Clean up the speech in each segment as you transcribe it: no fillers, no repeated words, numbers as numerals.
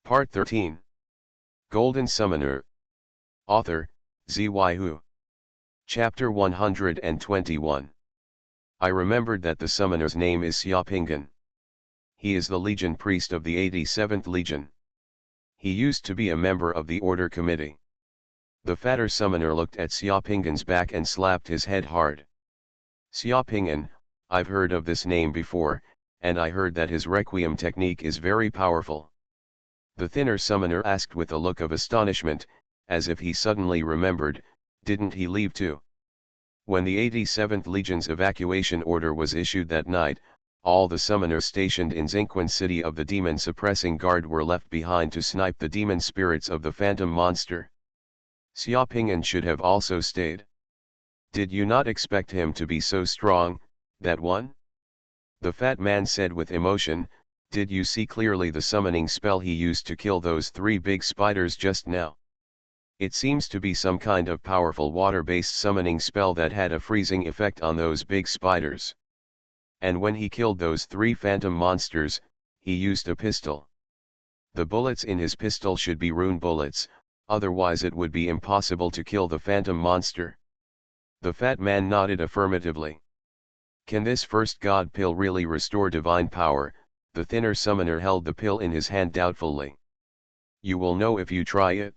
Part 13. Golden Summoner. Author, Xuanhuan. Chapter 121. I remembered that the summoner's name is Xiaopingan. He is the Legion priest of the 87th Legion. He used to be a member of the Order Committee. The fatter summoner looked at Xiaopingan's back and slapped his head hard. Xiaopingan, I've heard of this name before, and I heard that his Requiem technique is very powerful. The thinner summoner asked with a look of astonishment, as if he suddenly remembered, didn't he leave too? When the 87th Legion's evacuation order was issued that night, all the summoners stationed in Xuanhuan city of the demon suppressing guard were left behind to snipe the demon spirits of the phantom monster. Xiaopingan should have also stayed. Did you not expect him to be so strong, that one? The fat man said with emotion, did you see clearly the summoning spell he used to kill those 3 big spiders just now? It seems to be some kind of powerful water-based summoning spell that had a freezing effect on those big spiders. And when he killed those 3 phantom monsters, he used a pistol. The bullets in his pistol should be rune bullets, otherwise it would be impossible to kill the phantom monster. The fat man nodded affirmatively. Can this first god pill really restore divine power? The thinner summoner held the pill in his hand doubtfully. You will know if you try it.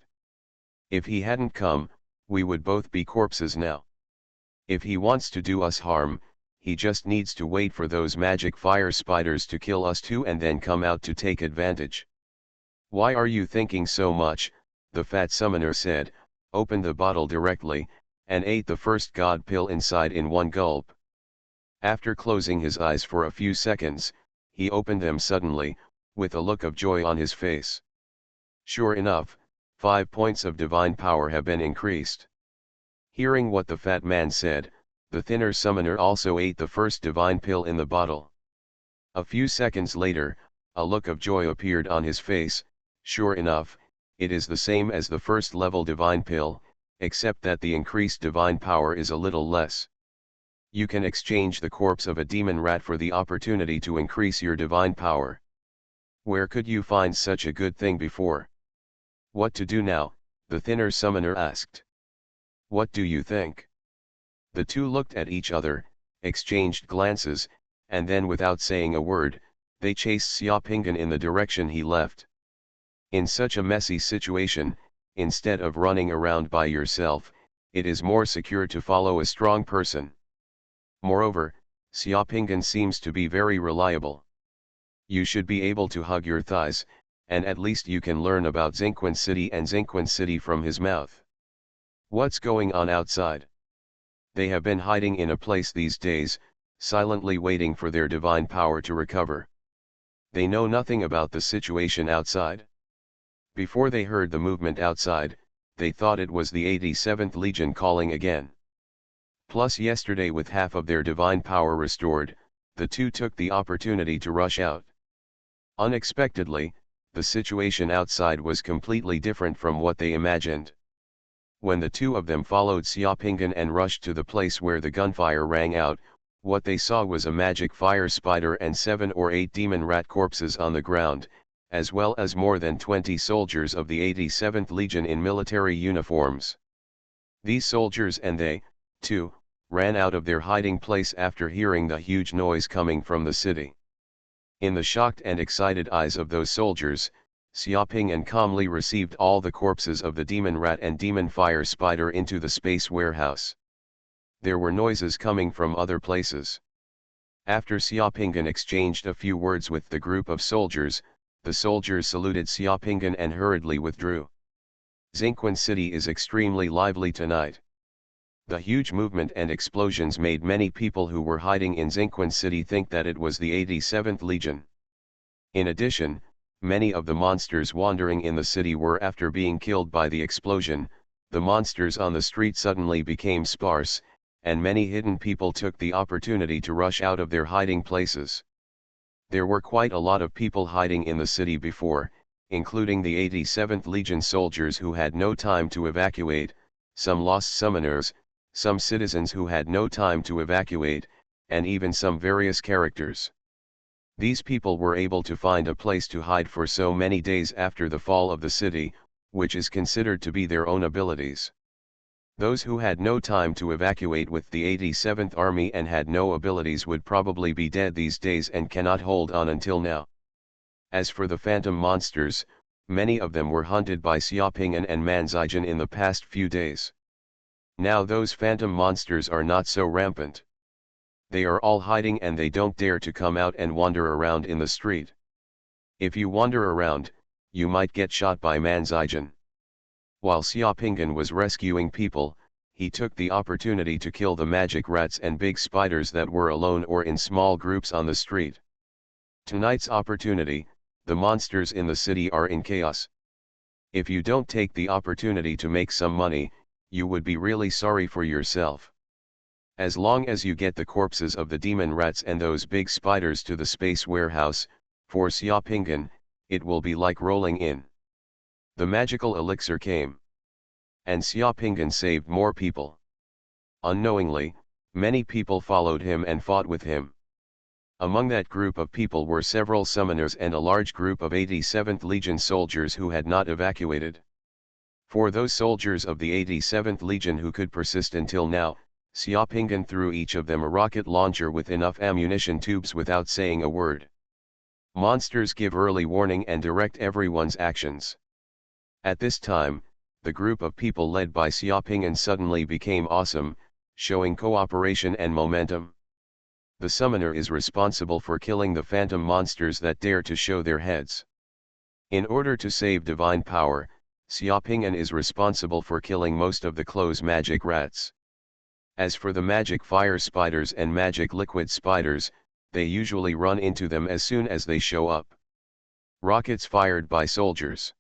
If he hadn't come, we would both be corpses now. If he wants to do us harm, he just needs to wait for those magic fire spiders to kill us too and then come out to take advantage. Why are you thinking so much? The fat summoner said, opened the bottle directly, and ate the first god pill inside in one gulp. After closing his eyes for a few seconds, he opened them suddenly, with a look of joy on his face. Sure enough, 5 points of divine power have been increased. Hearing what the fat man said, the thinner summoner also ate the first divine pill in the bottle. A few seconds later, a look of joy appeared on his face. Sure enough, it is the same as the first level divine pill, except that the increased divine power is a little less. You can exchange the corpse of a demon rat for the opportunity to increase your divine power. Where could you find such a good thing before? What to do now? The thinner summoner asked. What do you think? The two looked at each other, exchanged glances, and then without saying a word, they chased Xiaopingan in the direction he left. In such a messy situation, instead of running around by yourself, it is more secure to follow a strong person. Moreover, Xiaopingan seems to be very reliable. You should be able to hug your thighs, and at least you can learn about Xuanhuan city and Xuanhuan city from his mouth. What's going on outside? They have been hiding in a place these days, silently waiting for their divine power to recover. They know nothing about the situation outside. Before they heard the movement outside, they thought it was the 87th Legion calling again. Plus yesterday with half of their divine power restored, the two took the opportunity to rush out. Unexpectedly, the situation outside was completely different from what they imagined. When the two of them followed Xiaopingan and rushed to the place where the gunfire rang out, what they saw was a magic fire spider and 7 or 8 demon rat corpses on the ground, as well as more than 20 soldiers of the 87th Legion in military uniforms. These soldiers and they, too, ran out of their hiding place after hearing the huge noise coming from the city. In the shocked and excited eyes of those soldiers, Xiaopingan calmly received all the corpses of the demon rat and demon fire spider into the space warehouse. There were noises coming from other places. After Xiaopingan exchanged a few words with the group of soldiers, the soldiers saluted Xiaopingan and hurriedly withdrew. Xuanhuan city is extremely lively tonight. The huge movement and explosions made many people who were hiding in Xuanhuan city think that it was the 87th Legion. In addition, many of the monsters wandering in the city were after being killed by the explosion. The monsters on the street suddenly became sparse, and many hidden people took the opportunity to rush out of their hiding places. There were quite a lot of people hiding in the city before, including the 87th Legion soldiers who had no time to evacuate, some lost summoners, some citizens who had no time to evacuate, and even some various characters. These people were able to find a place to hide for so many days after the fall of the city, which is considered to be their own abilities. Those who had no time to evacuate with the 87th Army and had no abilities would probably be dead these days and cannot hold on until now. As for the phantom monsters, many of them were hunted by Xiaoping'an and Manzijin in the past few days. Now those phantom monsters are not so rampant. They are all hiding and they don't dare to come out and wander around in the street. If you wander around, you might get shot by Manzijin. While Xiaoping'an was rescuing people, he took the opportunity to kill the magic rats and big spiders that were alone or in small groups on the street. Tonight's opportunity, the monsters in the city are in chaos. If you don't take the opportunity to make some money, you would be really sorry for yourself. As long as you get the corpses of the demon rats and those big spiders to the space warehouse, for Xiaoping'an, it will be like rolling in. The magical elixir came. And Xiaoping'an saved more people. Unknowingly, many people followed him and fought with him. Among that group of people were several summoners and a large group of 87th Legion soldiers who had not evacuated. For those soldiers of the 87th Legion who could persist until now, Xiaoping'an threw each of them a rocket launcher with enough ammunition tubes without saying a word. Monsters give early warning and direct everyone's actions. At this time, the group of people led by Xiaoping'an suddenly became awesome, showing cooperation and momentum. The summoner is responsible for killing the phantom monsters that dare to show their heads. In order to save divine power, Xiaoping'an is responsible for killing most of the close magic rats. As for the magic fire spiders and magic liquid spiders, they usually run into them as soon as they show up. Rockets fired by soldiers.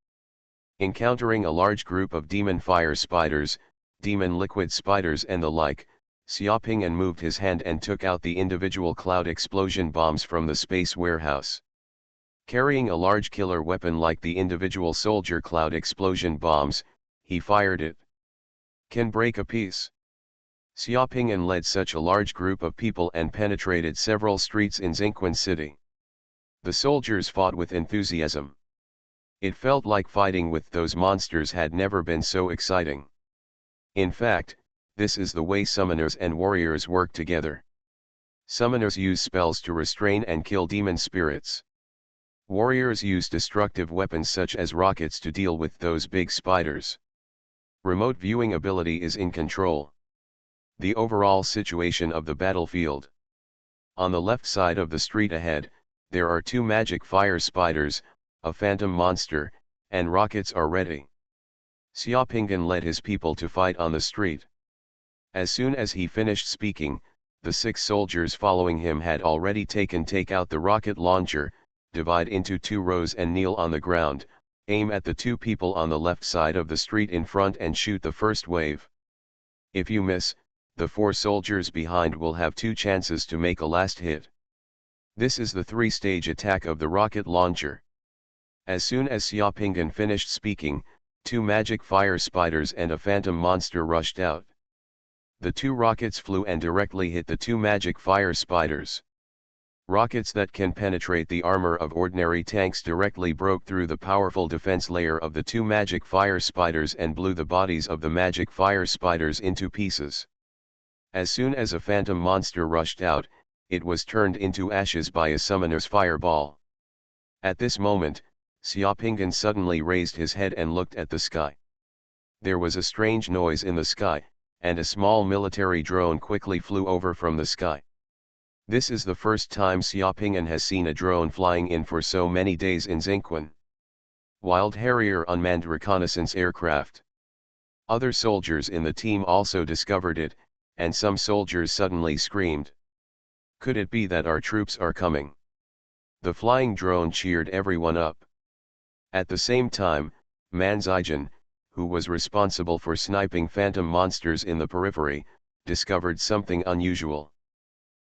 Encountering a large group of demon fire spiders, demon liquid spiders and the like, Xiaoping'an moved his hand and took out the individual cloud explosion bombs from the space warehouse. Carrying a large killer weapon like the individual soldier cloud explosion bombs, he fired it. Can break a piece. Xiaoping'an led such a large group of people and penetrated several streets in Xuanhuan city. The soldiers fought with enthusiasm. It felt like fighting with those monsters had never been so exciting. In fact, this is the way summoners and warriors work together. Summoners use spells to restrain and kill demon spirits. Warriors use destructive weapons such as rockets to deal with those big spiders. Remote viewing ability is in control. The overall situation of the battlefield. On the left side of the street ahead, there are two magic fire spiders, a phantom monster, and rockets are ready. Xiaoping'an led his people to fight on the street. As soon as he finished speaking, the 6 soldiers following him had already take out the rocket launcher, divide into 2 rows and kneel on the ground, aim at the 2 people on the left side of the street in front and shoot the first wave. If you miss, the 4 soldiers behind will have 2 chances to make a last hit. This is the 3-stage attack of the rocket launcher. As soon as Xiaoping'an finished speaking, 2 magic fire spiders and a phantom monster rushed out. The 2 rockets flew and directly hit the 2 magic fire spiders. Rockets that can penetrate the armor of ordinary tanks directly broke through the powerful defense layer of the 2 magic fire spiders and blew the bodies of the magic fire spiders into pieces. As soon as a phantom monster rushed out, it was turned into ashes by a summoner's fireball. At this moment, Xiaoping'an suddenly raised his head and looked at the sky. There was a strange noise in the sky, and a small military drone quickly flew over from the sky. This is the first time Xiaoping'an has seen a drone flying in for so many days in Xuanhuan. Wild Harrier unmanned reconnaissance aircraft. Other soldiers in the team also discovered it, and some soldiers suddenly screamed. Could it be that our troops are coming? The flying drone cheered everyone up. At the same time, Manzijin, who was responsible for sniping phantom monsters in the periphery, discovered something unusual.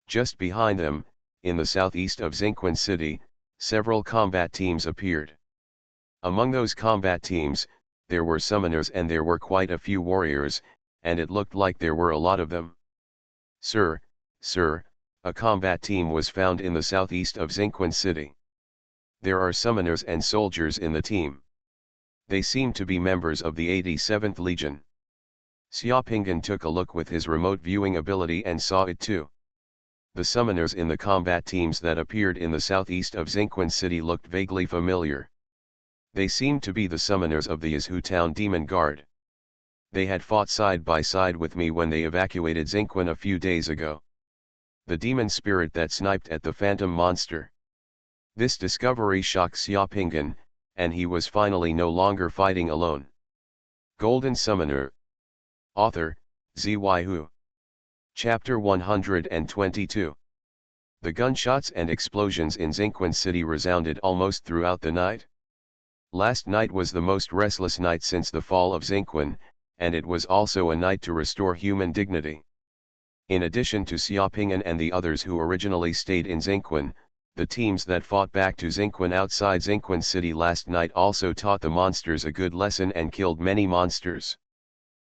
Just behind them, in the southeast of Xuanhuan city, several combat teams appeared. Among those combat teams, there were summoners and there were quite a few warriors, and it looked like there were a lot of them. Sir, A combat team was found in the southeast of Xinquan City. There are summoners and soldiers in the team. They seem to be members of the 87th Legion. Xiaopinggan took a look with his remote viewing ability and saw it too. The summoners in the combat teams that appeared in the southeast of Xinquan City looked vaguely familiar. They seemed to be the summoners of the Yizhu Town Demon Guard. They had fought side by side with me when they evacuated Xinquan a few days ago. The demon spirit that sniped at the phantom monster. This discovery shocked Xiaopinggan, and he was finally no longer fighting alone. Golden Summoner. Author, Xuanhuan. Chapter 122. The gunshots and explosions in Xinquan City resounded almost throughout the night. Last night was the most restless night since the fall of Xinquan, and it was also a night to restore human dignity. In addition to Xiaopinggan and the others who originally stayed in Xinquan, the teams that fought back to Xinquan outside Xinquan City last night also taught the monsters a good lesson and killed many monsters.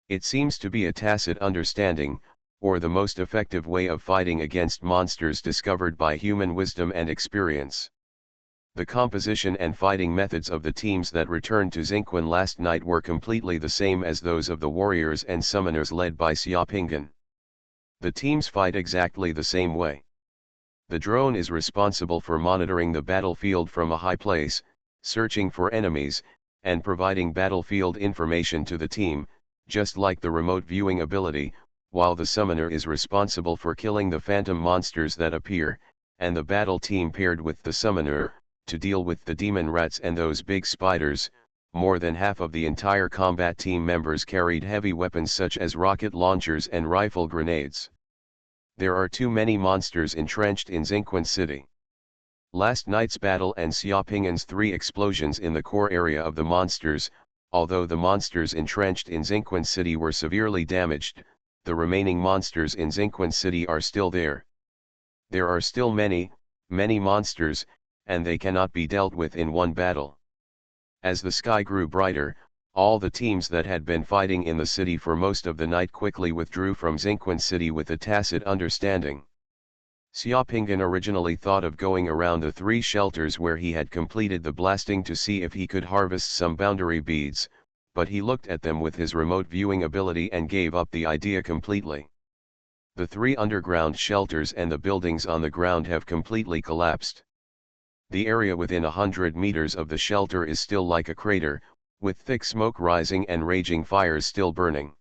It seems to be a tacit understanding, or the most effective way of fighting against monsters discovered by human wisdom and experience. The composition and fighting methods of the teams that returned to Xinquan last night were completely the same as those of the warriors and summoners led by Xiaopinggan. The teams fight exactly the same way. The drone is responsible for monitoring the battlefield from a high place, searching for enemies, and providing battlefield information to the team, just like the remote viewing ability, while the summoner is responsible for killing the phantom monsters that appear, and the battle team paired with the summoner, to deal with the demon rats and those big spiders. More than half of the entire combat team members carried heavy weapons such as rocket launchers and rifle grenades. There are too many monsters entrenched in Xinquan City. Last night's battle and Xiaopinggan's 3 explosions in the core area of the monsters, although the monsters entrenched in Xinquan City were severely damaged, the remaining monsters in Xinquan City are still there. There are still many monsters, and they cannot be dealt with in one battle. As the sky grew brighter, all the teams that had been fighting in the city for most of the night quickly withdrew from Xinquan City with a tacit understanding. Xiaopinggan originally thought of going around the 3 shelters where he had completed the blasting to see if he could harvest some boundary beads, but he looked at them with his remote viewing ability and gave up the idea completely. The 3 underground shelters and the buildings on the ground have completely collapsed. The area within 100 meters of the shelter is still like a crater, with thick smoke rising and raging fires still burning.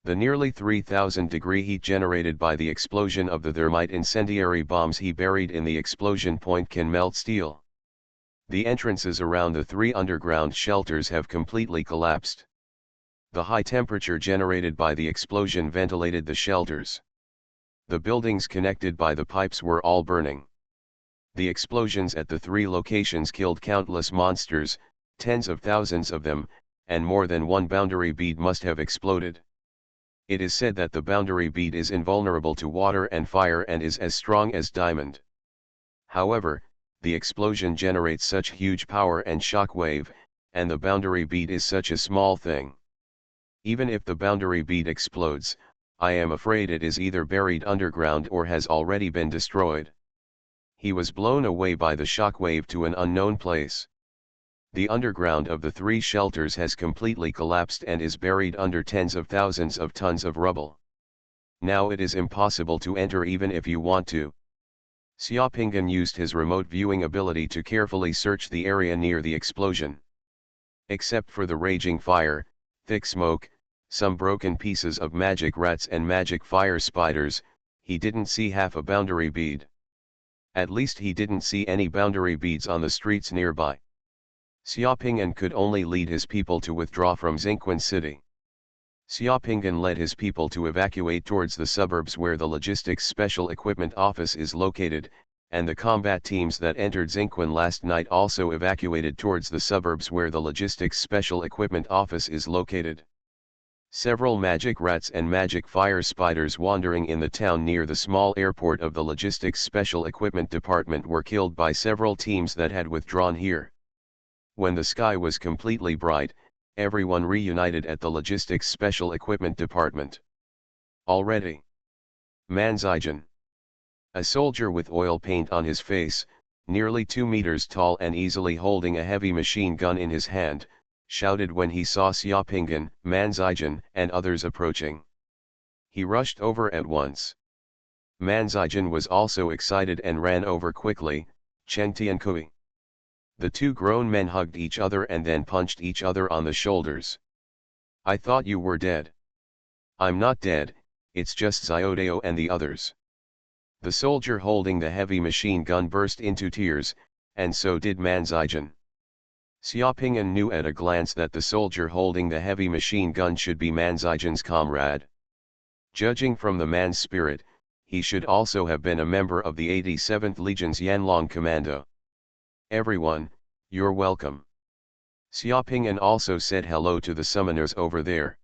The nearly 3,000-degree heat generated by the explosion of the thermite incendiary bombs he buried in the explosion point can melt steel. The entrances around the 3 underground shelters have completely collapsed. The high temperature generated by the explosion ventilated the shelters. The buildings connected by the pipes were all burning. The explosions at the 3 locations killed countless monsters, tens of thousands of them, and more than 1 boundary bead must have exploded. It is said that the boundary bead is invulnerable to water and fire and is as strong as diamond. However, the explosion generates such huge power and shock wave, and the boundary bead is such a small thing. Even if the boundary bead explodes, I am afraid it is either buried underground or has already been destroyed. He was blown away by the shockwave to an unknown place. The underground of the 3 shelters has completely collapsed and is buried under tens of thousands of tons of rubble. Now it is impossible to enter even if you want to. Xiaopinggan used his remote viewing ability to carefully search the area near the explosion. Except for the raging fire, thick smoke, some broken pieces of magic rats and magic fire spiders, he didn't see half a boundary bead. At least he didn't see any boundary beads on the streets nearby. Xiaopinggan could only lead his people to withdraw from Xinquan City. Xiaopinggan led his people to evacuate towards the suburbs where the Logistics Special Equipment Office is located, and the combat teams that entered Xinquan last night also evacuated towards the suburbs where the Logistics Special Equipment Office is located. Several magic rats and magic fire spiders wandering in the town near the small airport of the Logistics Special Equipment Department were killed by several teams that had withdrawn here. When the sky was completely bright, everyone reunited at the Logistics Special Equipment Department. Already. Manzaijan. A soldier with oil paint on his face, nearly 2 meters tall and easily holding a heavy machine gun in his hand, shouted when he saw Xiaopingyan, Manzaijian, and others approaching. He rushed over at once. Manzaijian was also excited and ran over quickly, Cheng Tiankui. The two grown men hugged each other and then punched each other on the shoulders. I thought you were dead. I'm not dead, it's just Xiaodao and the others. The soldier holding the heavy machine gun burst into tears, and so did Manzaijian. Xiaopingyan knew at a glance that the soldier holding the heavy machine gun should be Manzaijian's comrade. Judging from the man's spirit, he should also have been a member of the 87th Legion's Yanlong Commando. Everyone, you're welcome. Xiaopingyan also said hello to the summoners over there.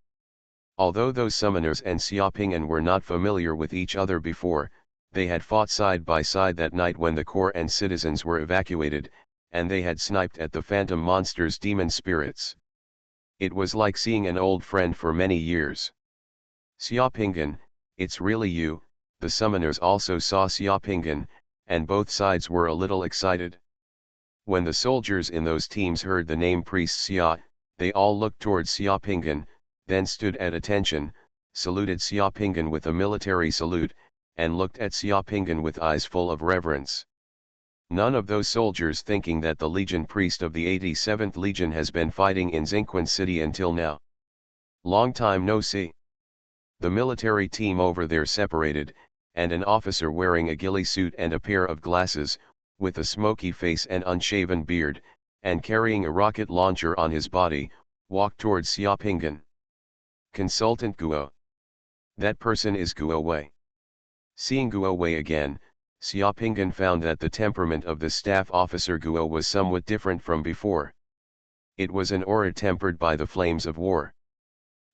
Although those summoners and Xiaopingyan were not familiar with each other before, they had fought side by side that night when the corps and citizens were evacuated, and they had sniped at the phantom monster's demon spirits. It was like seeing an old friend for many years. Xiaopingyan, it's really you. The summoners also saw Xiaopingyan, and both sides were a little excited. When the soldiers in those teams heard the name Priest Xia, they all looked towards Xiaopingyan, then stood at attention, saluted Xiaopingyan with a military salute, and looked at Xiaopingyan with eyes full of reverence. None of those soldiers thinking that the Legion priest of the 87th Legion has been fighting in Xinquan City until now. Long time no see. The military team over there separated, and an officer wearing a ghillie suit and a pair of glasses, with a smoky face and unshaven beard, and carrying a rocket launcher on his body, walked towards Xiaopingyan. Consultant Guo. That person is Guo Wei. Seeing Guo Wei again, Xiaopingyan found that the temperament of the staff officer Guo was somewhat different from before. It was an aura tempered by the flames of war.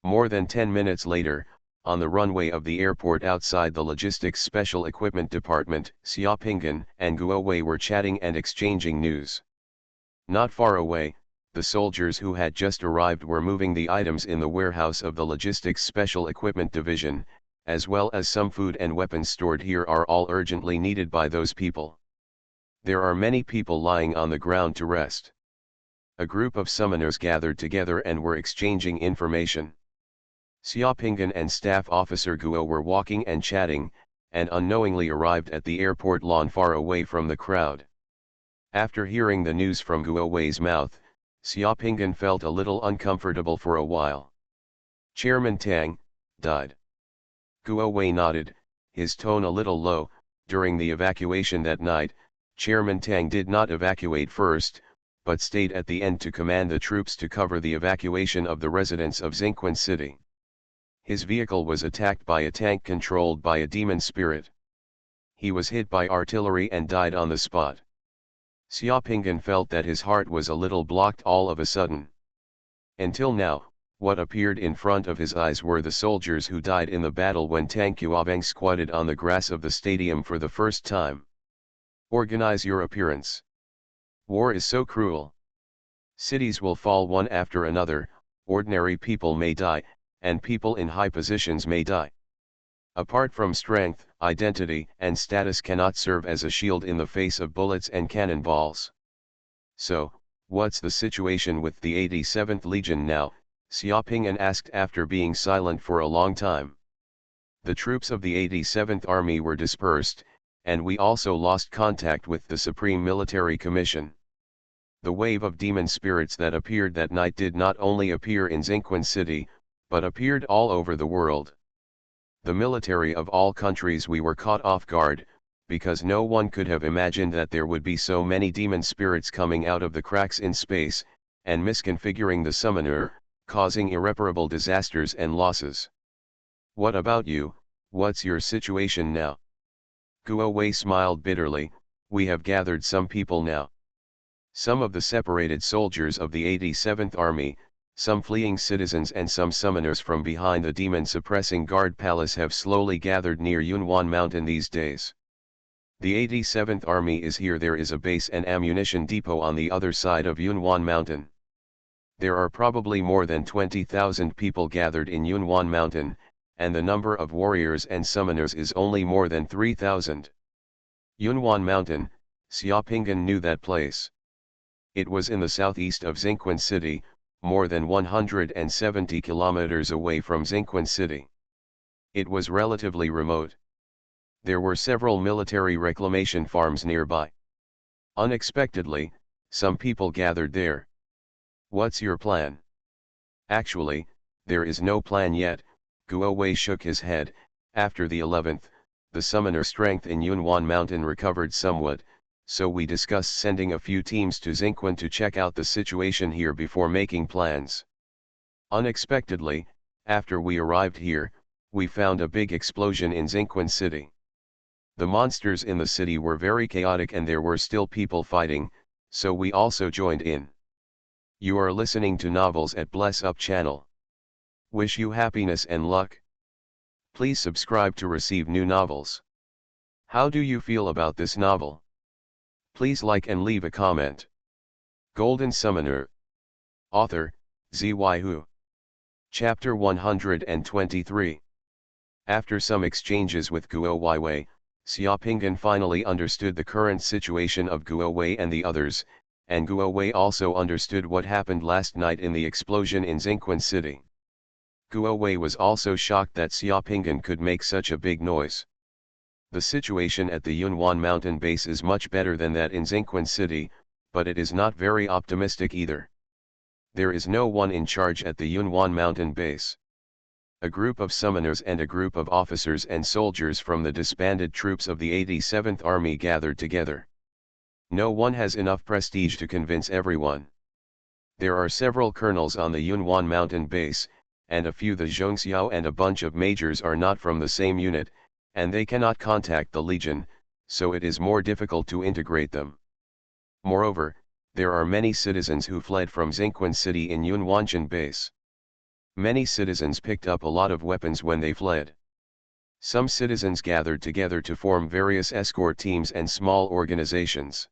More than 10 minutes later, on the runway of the airport outside the Logistics Special Equipment Department, Xiaopingyan and Guo Wei were chatting and exchanging news. Not far away, the soldiers who had just arrived were moving the items in the warehouse of the Logistics Special Equipment Division, as well as some food and weapons stored here are all urgently needed by those people. There are many people lying on the ground to rest. A group of summoners gathered together and were exchanging information. Xiaopingyan and Staff Officer Guo were walking and chatting, and unknowingly arrived at the airport lawn far away from the crowd. After hearing the news from Guo Wei's mouth, Xiaopingyan felt a little uncomfortable for a while. Chairman Tang died. Guo Wei nodded, his tone a little low. During the evacuation that night, Chairman Tang did not evacuate first, but stayed at the end to command the troops to cover the evacuation of the residents of Xinquan City. His vehicle was attacked by a tank controlled by a demon spirit. He was hit by artillery and died on the spot. Xiaopingyan felt that his heart was a little blocked all of a sudden. Until now, what appeared in front of his eyes were the soldiers who died in the battle when Tang Qiuabang squatted on the grass of the stadium for the first time. Organize your appearance. War is so cruel. Cities will fall one after another, ordinary people may die, and people in high positions may die. Apart from strength, identity and status cannot serve as a shield in the face of bullets and cannonballs. So, what's the situation with the 87th Legion now? Xiaopingyan asked after being silent for a long time. The troops of the 87th Army were dispersed, and we also lost contact with the Supreme Military Commission. The wave of demon spirits that appeared that night did not only appear in Xinquan City, but appeared all over the world. The military of all countries we were caught off guard, because no one could have imagined that there would be so many demon spirits coming out of the cracks in space, and misconfiguring the summoner, causing irreparable disasters and losses. What about you? What's your situation now? Guo Wei smiled bitterly. We have gathered some people now. Some of the separated soldiers of the 87th Army, some fleeing citizens and some summoners from behind the demon-suppressing guard palace have slowly gathered near Yunhuan Mountain these days. The 87th Army is here. There is a base and ammunition depot on the other side of Yunhuan Mountain. There are probably more than 20,000 people gathered in Yunhuan Mountain, and the number of warriors and summoners is only more than 3,000. Yunwan Mountain, Xiaopinggan knew that place. It was in the southeast of Xinquan City, more than 170 kilometers away from Xinquan City. It was relatively remote. There were several military reclamation farms nearby. Unexpectedly, some people gathered there. What's your plan? Actually, there is no plan yet. Guo Wei shook his head. After the 11th, the summoner strength in Yunwan Mountain recovered somewhat, so we discussed sending a few teams to Xinquan to check out the situation here before making plans. Unexpectedly, after we arrived here, we found a big explosion in Xinquan City. The monsters in the city were very chaotic and there were still people fighting, so we also joined in. You are listening to Novels at Bless Up channel. Wish you happiness and luck. Please subscribe to receive new novels. How do you feel about this novel? Please like and leave a comment. Golden Summoner. Author, Xuanhuan. Chapter 123. After some exchanges with Guo Wei, Xiaopinggan finally understood the current situation of Guo Wei and the others, and Guo Wei also understood what happened last night in the explosion in Xinquan City. Guo Wei was also shocked that Xiaopinggan could make such a big noise. The situation at the Yunwan mountain base is much better than that in Xinquan City, but it is not very optimistic either. There is no one in charge at the Yunwan mountain base. A group of summoners and a group of officers and soldiers from the disbanded troops of the 87th Army gathered together. No one has enough prestige to convince everyone. There are several colonels on the Yunwan mountain base, and a few the Zhongxiao and a bunch of majors are not from the same unit, and they cannot contact the Legion, so it is more difficult to integrate them. Moreover, there are many citizens who fled from Xinquan City in Yunwanshan base. Many citizens picked up a lot of weapons when they fled. Some citizens gathered together to form various escort teams and small organizations.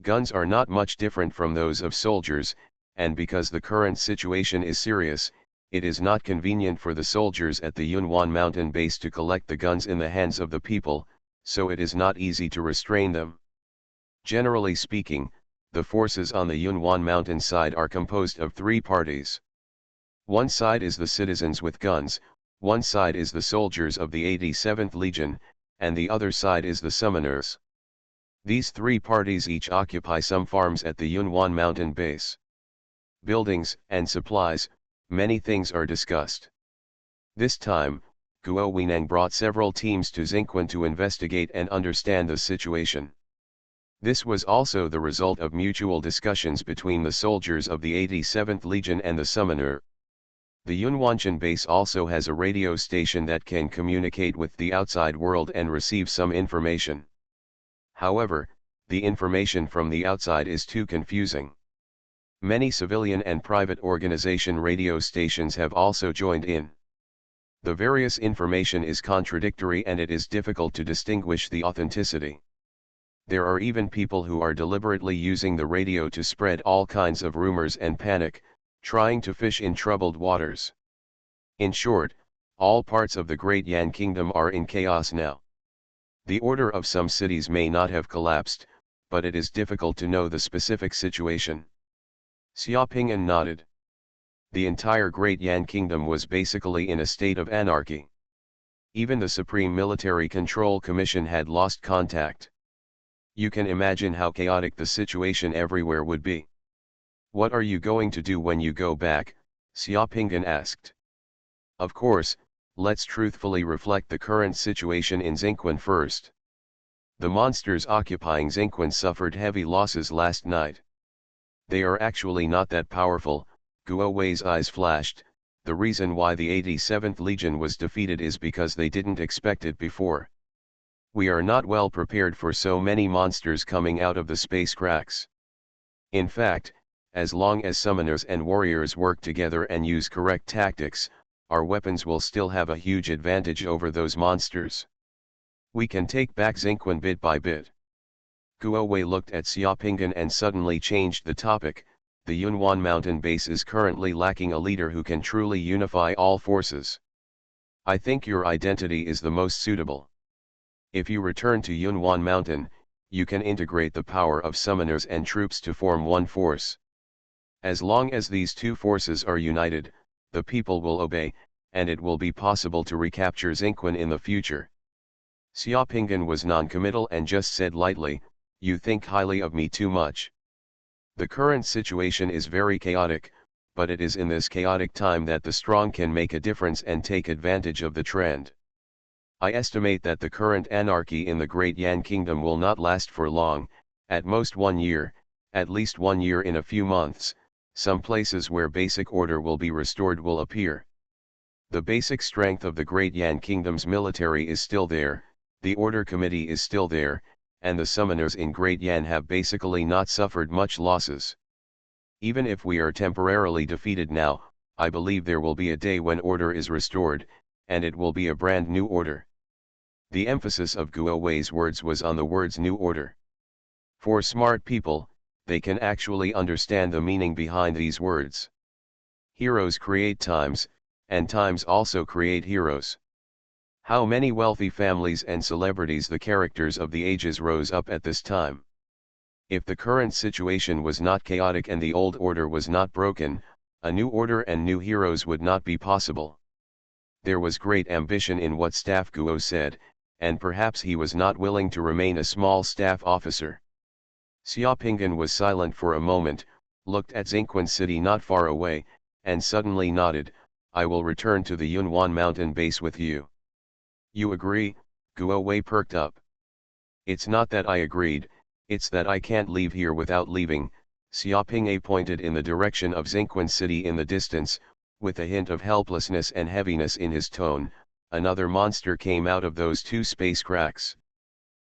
Guns are not much different from those of soldiers, and because the current situation is serious, it is not convenient for the soldiers at the Yunwan mountain base to collect the guns in the hands of the people, so it is not easy to restrain them. Generally speaking, the forces on the Yunwan mountain side are composed of three parties. One side is the citizens with guns, one side is the soldiers of the 87th Legion, and the other side is the summoners. These three parties each occupy some farms at the Yunwan mountain base. Buildings and supplies, many things are discussed. This time, Guo Weinang brought several teams to Xinquan to investigate and understand the situation. This was also the result of mutual discussions between the soldiers of the 87th Legion and the summoner. The Yunwanshan base also has a radio station that can communicate with the outside world and receive some information. However, the information from the outside is too confusing. Many civilian and private organization radio stations have also joined in. The various information is contradictory and it is difficult to distinguish the authenticity. There are even people who are deliberately using the radio to spread all kinds of rumors and panic, trying to fish in troubled waters. In short, all parts of the Great Yan Kingdom are in chaos now. The order of some cities may not have collapsed, but it is difficult to know the specific situation. Xiaopingyan nodded. The entire Great Yan Kingdom was basically in a state of anarchy. Even the Supreme Military Control Commission had lost contact. You can imagine how chaotic the situation everywhere would be. What are you going to do when you go back? Xiaopingyan asked. Of course, let's truthfully reflect the current situation in Xinquan first. The monsters occupying Xinquan suffered heavy losses last night. They are actually not that powerful. Guo Wei's eyes flashed. The reason why the 87th Legion was defeated is because they didn't expect it before. We are not well prepared for so many monsters coming out of the space cracks. In fact, as long as summoners and warriors work together and use correct tactics, our weapons will still have a huge advantage over those monsters. We can take back Xinquan bit by bit. Guo Wei looked at Xiaopingyan and suddenly changed the topic. The Yunwan mountain base is currently lacking a leader who can truly unify all forces. I think your identity is the most suitable. If you return to Yunwan Mountain, you can integrate the power of summoners and troops to form one force. As long as these two forces are united, the people will obey, and it will be possible to recapture Xingquan in the future. Xiaopinggan was non-committal and just said lightly, "You think highly of me too much." The current situation is very chaotic, but it is in this chaotic time that the strong can make a difference and take advantage of the trend. I estimate that the current anarchy in the Great Yan Kingdom will not last for long, at most 1 year, at least 1 year in a few months. Some places where basic order will be restored will appear. The basic strength of the Great Yan Kingdom's military is still there, the Order Committee is still there, and the summoners in Great Yan have basically not suffered much losses. Even if we are temporarily defeated now, I believe there will be a day when order is restored, and it will be a brand new order. The emphasis of Guo Wei's words was on the words new order. For smart people, they can actually understand the meaning behind these words. Heroes create times, and times also create heroes. How many wealthy families and celebrities the characters of the ages rose up at this time. If the current situation was not chaotic and the old order was not broken, a new order and new heroes would not be possible. There was great ambition in what Staff Guo said, and perhaps he was not willing to remain a small staff officer. Xiaopinggan was silent for a moment, looked at Xingquan City not far away, and suddenly nodded, "I will return to the Yunwan mountain base with you." "You agree?" Guo Wei perked up. "It's not that I agreed, it's that I can't leave here without leaving." Xiaopinggan pointed in the direction of Xingquan City in the distance, with a hint of helplessness and heaviness in his tone. Another monster came out of those two space cracks.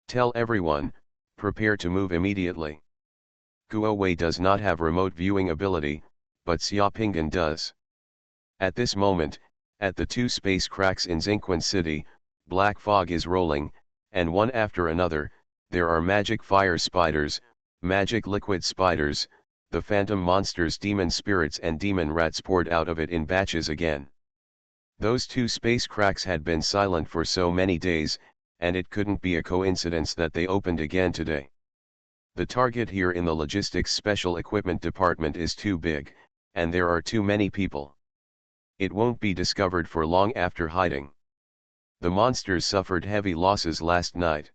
"Tell everyone, prepare to move immediately." Guo Wei does not have remote viewing ability, but Xiaopinggan does. At this moment, at the two space cracks in Xingquan City, black fog is rolling, and one after another, there are magic fire spiders, magic liquid spiders, the phantom monsters, demon spirits and demon rats poured out of it in batches again. Those two space cracks had been silent for so many days, and it couldn't be a coincidence that they opened again today. The target here in the Logistics Special Equipment Department is too big, and there are too many people. It won't be discovered for long after hiding. The monsters suffered heavy losses last night.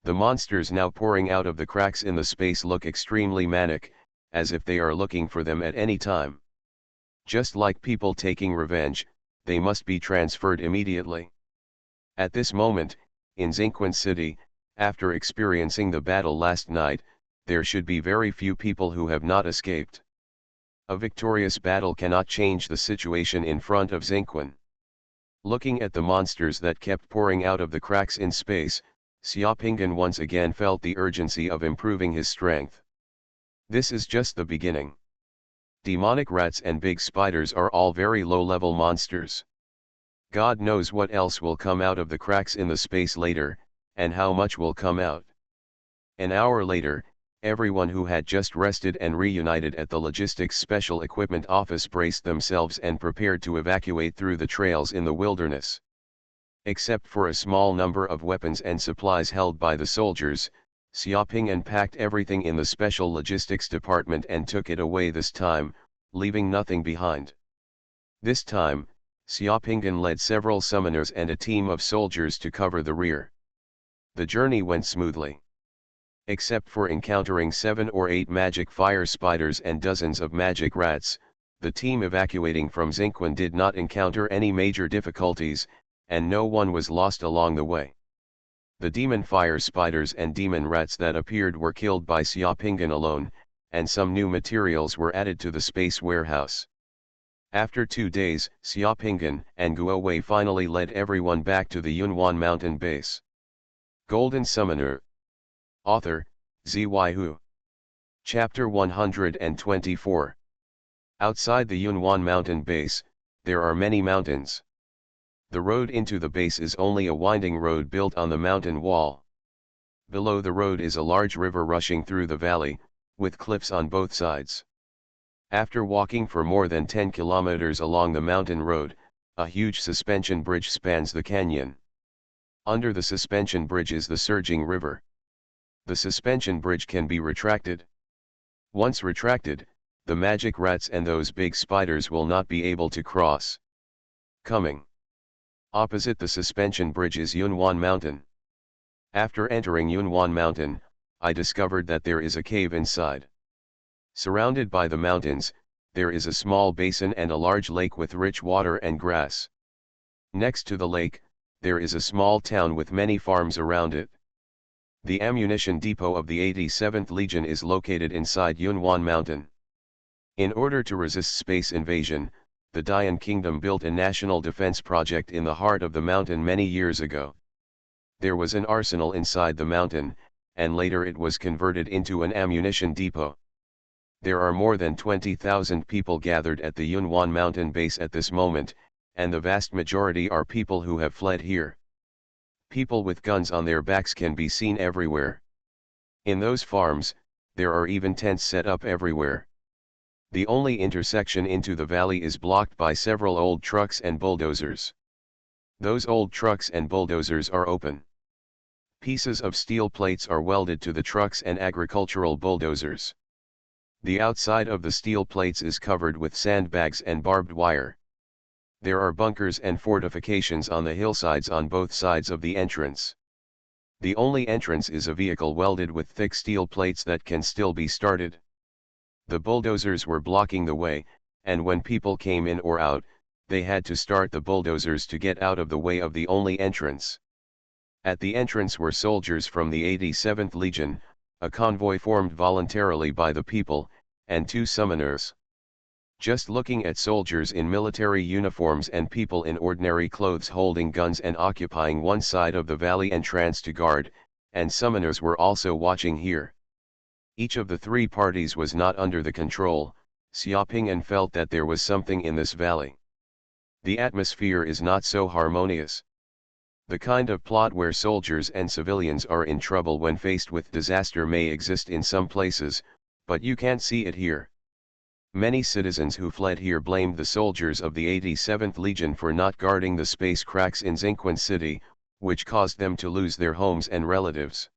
The monsters now pouring out of the cracks in the space look extremely manic, as if they are looking for them at any time. Just like people taking revenge, they must be transferred immediately. At this moment, in Xingquan City, after experiencing the battle last night, there should be very few people who have not escaped. A victorious battle cannot change the situation in front of Xingquan. Looking at the monsters that kept pouring out of the cracks in space, Xiaopinggan once again felt the urgency of improving his strength. This is just the beginning. Demonic rats and big spiders are all very low-level monsters. God knows what else will come out of the cracks in the space later, and how much will come out. An hour later, everyone who had just rested and reunited at the Logistics Special Equipment Office braced themselves and prepared to evacuate through the trails in the wilderness. Except for a small number of weapons and supplies held by the soldiers, Xiaopinggan packed everything in the Special Logistics Department and took it away this time, leaving nothing behind. This time, Xiaopinggan led several summoners and a team of soldiers to cover the rear. The journey went smoothly. Except for encountering 7 or 8 magic fire spiders and dozens of magic rats, the team evacuating from Xingquan did not encounter any major difficulties, and no one was lost along the way. The demon fire spiders and demon rats that appeared were killed by Xiaopinggan alone, and some new materials were added to the space warehouse. After 2 days, Xiaopinggan and Guo Wei finally led everyone back to the Yunwan mountain base. Golden Summoner. Author, Xuanhuan. Chapter 124. Outside the Yunwan mountain base, there are many mountains. The road into the base is only a winding road built on the mountain wall. Below the road is a large river rushing through the valley, with cliffs on both sides. After walking for more than 10 kilometers along the mountain road, a huge suspension bridge spans the canyon. Under the suspension bridge is the surging river. The suspension bridge can be retracted. Once retracted, the magic rats and those big spiders will not be able to cross. Coming. Opposite the suspension bridge is Xuanhuan Mountain. After entering Xuanhuan Mountain, I discovered that there is a cave inside. Surrounded by the mountains, there is a small basin and a large lake with rich water and grass. Next to the lake, there is a small town with many farms around it. The ammunition depot of the 87th Legion is located inside Xuanhuan Mountain. In order to resist space invasion, the Dian Kingdom built a national defense project in the heart of the mountain many years ago. There was an arsenal inside the mountain, and later it was converted into an ammunition depot. There are more than 20,000 people gathered at the Xuanhuan Mountain base at this moment, and the vast majority are people who have fled here. People with guns on their backs can be seen everywhere. In those farms, there are even tents set up everywhere. The only intersection into the valley is blocked by several old trucks and bulldozers. Those old trucks and bulldozers are open. Pieces of steel plates are welded to the trucks and agricultural bulldozers. The outside of the steel plates is covered with sandbags and barbed wire. There are bunkers and fortifications on the hillsides on both sides of the entrance. The only entrance is a vehicle welded with thick steel plates that can still be started. The bulldozers were blocking the way, and when people came in or out, they had to start the bulldozers to get out of the way of the only entrance. At the entrance were soldiers from the 87th Legion, a convoy formed voluntarily by the people, and 2 summoners. Just looking at soldiers in military uniforms and people in ordinary clothes holding guns and occupying one side of the valley entrance to guard, and summoners were also watching here. Each of the 3 parties was not under the control. Xuanhuan felt that there was something in this valley. The atmosphere is not so harmonious. The kind of plot where soldiers and civilians are in trouble when faced with disaster may exist in some places, but you can't see it here. Many citizens who fled here blamed the soldiers of the 87th Legion for not guarding the space cracks in Xuanhuan City, which caused them to lose their homes and relatives.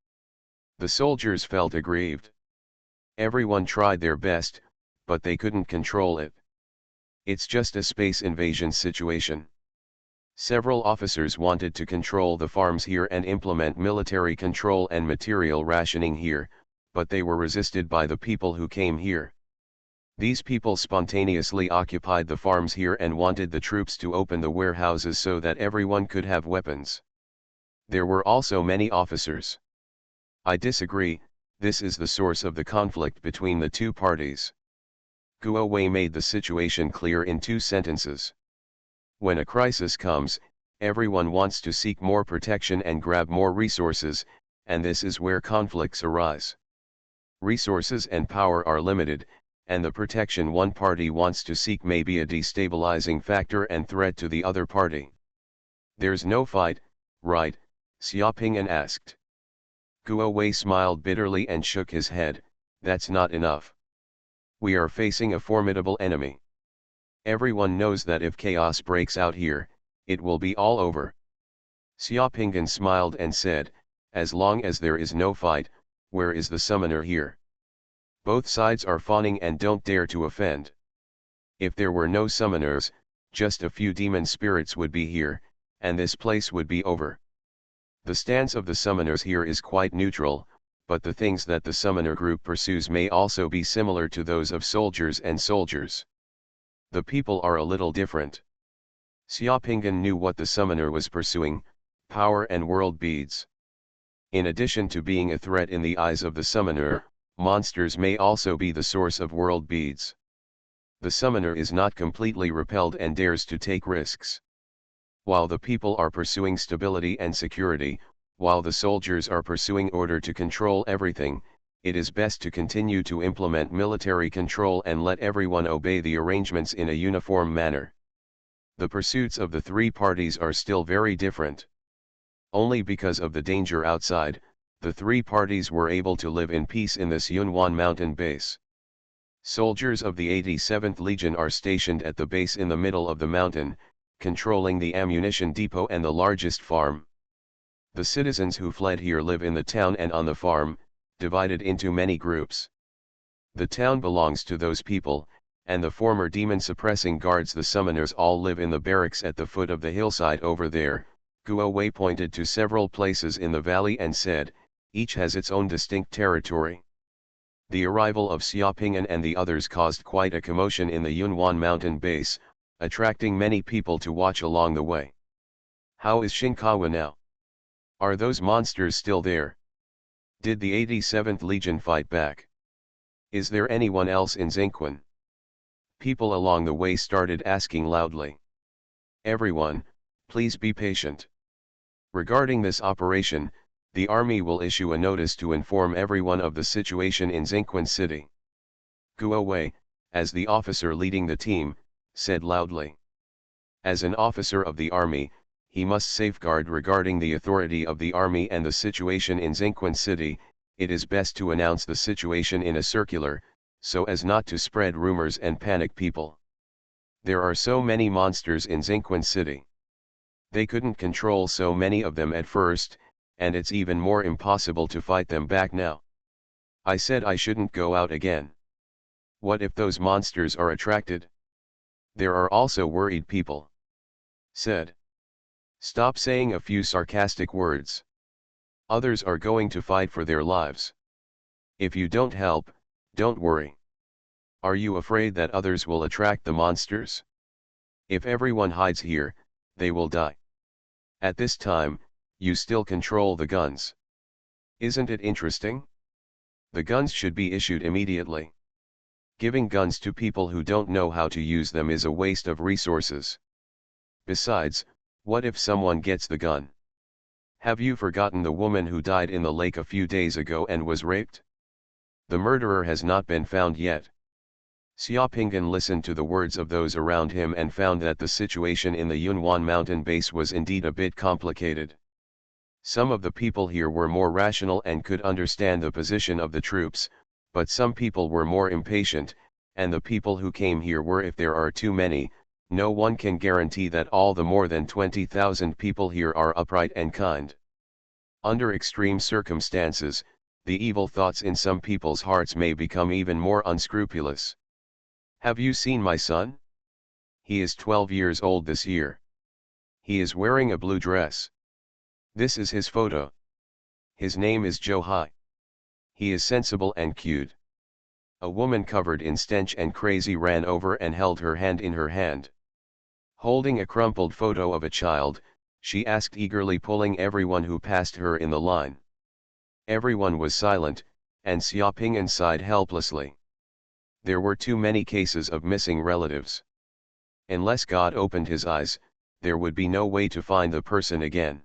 The soldiers felt aggrieved. Everyone tried their best, but they couldn't control it. It's just a space invasion situation. Several officers wanted to control the farms here and implement military control and material rationing here, but they were resisted by the people who came here. These people spontaneously occupied the farms here and wanted the troops to open the warehouses so that everyone could have weapons. There were also many officers. I disagree. This is the source of the conflict between the 2 parties. Guo Wei made the situation clear in 2 sentences. When a crisis comes, everyone wants to seek more protection and grab more resources, and this is where conflicts arise. Resources and power are limited, and the protection one party wants to seek may be a destabilizing factor and threat to the other party. There's no fight, right? Xuanhuan asked. Guo Wei smiled bitterly and shook his head. That's not enough. We are facing a formidable enemy. Everyone knows that if chaos breaks out here, it will be all over. Xuanhuan smiled and said, as long as there is no fight, where is the summoner here? Both sides are fawning and don't dare to offend. If there were no summoners, just a few demon spirits would be here, and this place would be over. The stance of the summoners here is quite neutral, but the things that the summoner group pursues may also be similar to those of soldiers and soldiers. The people are a little different. Xuanhuan knew what the summoner was pursuing: power and world beads. In addition to being a threat in the eyes of the summoner, monsters may also be the source of world beads. The summoner is not completely repelled and dares to take risks. While the people are pursuing stability and security, while the soldiers are pursuing order to control everything, it is best to continue to implement military control and let everyone obey the arrangements in a uniform manner. The pursuits of the 3 parties are still very different. Only because of the danger outside, the 3 parties were able to live in peace in this Xuanhuan mountain base. Soldiers of the 87th Legion are stationed at the base in the middle of the mountain, controlling the ammunition depot and the largest farm. The citizens who fled here live in the town and on the farm, divided into many groups. The town belongs to those people, and the former demon-suppressing guards, the summoners, all live in the barracks at the foot of the hillside over there. Guo Wei pointed to several places in the valley and said, each has its own distinct territory. The arrival of Xiaoping'an and the others caused quite a commotion in the Yunwan mountain base, attracting many people to watch along the way. How is Shinkawa now? Are those monsters still there? Did the 87th Legion fight back? Is there anyone else in Xinquan? People along the way started asking loudly. Everyone, please be patient. Regarding this operation, the army will issue a notice to inform everyone of the situation in Xinquan City. Guo Wei, as the officer leading the team, said loudly. As an officer of the army, he must safeguard regarding the authority of the army and the situation in Xinquan City. It is best to announce the situation in a circular, so as not to spread rumors and panic people. There are so many monsters in Xinquan City. They couldn't control so many of them at first, and it's even more impossible to fight them back now. I said I shouldn't go out again. What if those monsters are attracted? There are also worried people. Said. Stop saying a few sarcastic words. Others are going to fight for their lives. If you don't help, don't worry. Are you afraid that others will attract the monsters? If everyone hides here, they will die. At this time, you still control the guns. Isn't it interesting? The guns should be issued immediately. Giving guns to people who don't know how to use them is a waste of resources. Besides, what if someone gets the gun? Have you forgotten the woman who died in the lake a few days ago and was raped? The murderer has not been found yet. Xiaoping'an listened to the words of those around him and found that the situation in the Yunwan mountain base was indeed a bit complicated. Some of the people here were more rational and could understand the position of the troops, but some people were more impatient, and the people who came here were, if there are too many, no one can guarantee that all the more than 20,000 people here are upright and kind. Under extreme circumstances, the evil thoughts in some people's hearts may become even more unscrupulous. Have you seen my son? He is 12 years old this year. He is wearing a blue dress. This is his photo. His name is Zhou Hai. He is sensible and cute. A woman covered in stench and crazy ran over and held her hand in her hand. Holding a crumpled photo of a child, she asked eagerly, pulling everyone who passed her in the line. Everyone was silent, and Xiaoping'an sighed helplessly. There were too many cases of missing relatives. Unless God opened his eyes, there would be no way to find the person again.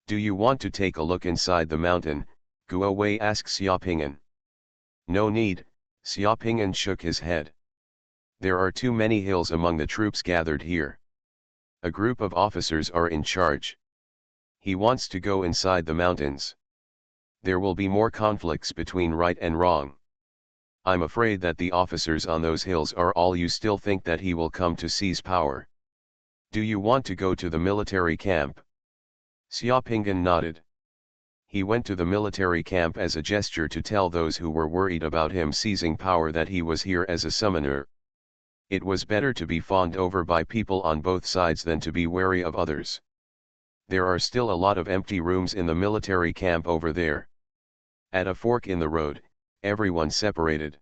Do you want to take a look inside the mountain? Guo Wei asked Xiaoping'an. No need, Xiaoping'an shook his head. There are too many hills among the troops gathered here. A group of officers are in charge. He wants to go inside the mountains. There will be more conflicts between right and wrong. I'm afraid that the officers on those hills are all you still think that he will come to seize power. Do you want to go to the military camp? Xiaoping'an nodded. He went to the military camp as a gesture to tell those who were worried about him seizing power that he was here as a summoner. It was better to be fawned over by people on both sides than to be wary of others. There are still a lot of empty rooms in the military camp over there. At a fork in the road, everyone separated.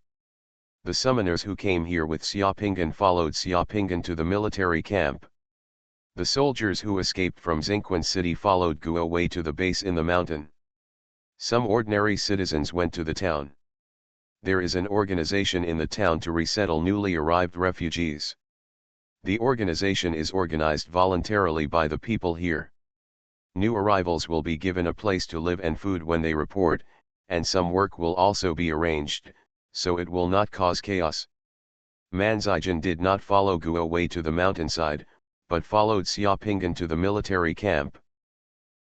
The summoners who came here with Xiaoping'an followed Xiaoping'an to the military camp. The soldiers who escaped from Xinquan City followed Guo Wei to the base in the mountain. Some ordinary citizens went to the town. There is an organization in the town to resettle newly arrived refugees. The organization is organized voluntarily by the people here. New arrivals will be given a place to live and food when they report, and some work will also be arranged, so it will not cause chaos. Manzijin did not follow Guo Wei to the mountainside, but followed Xiaoping'an to the military camp.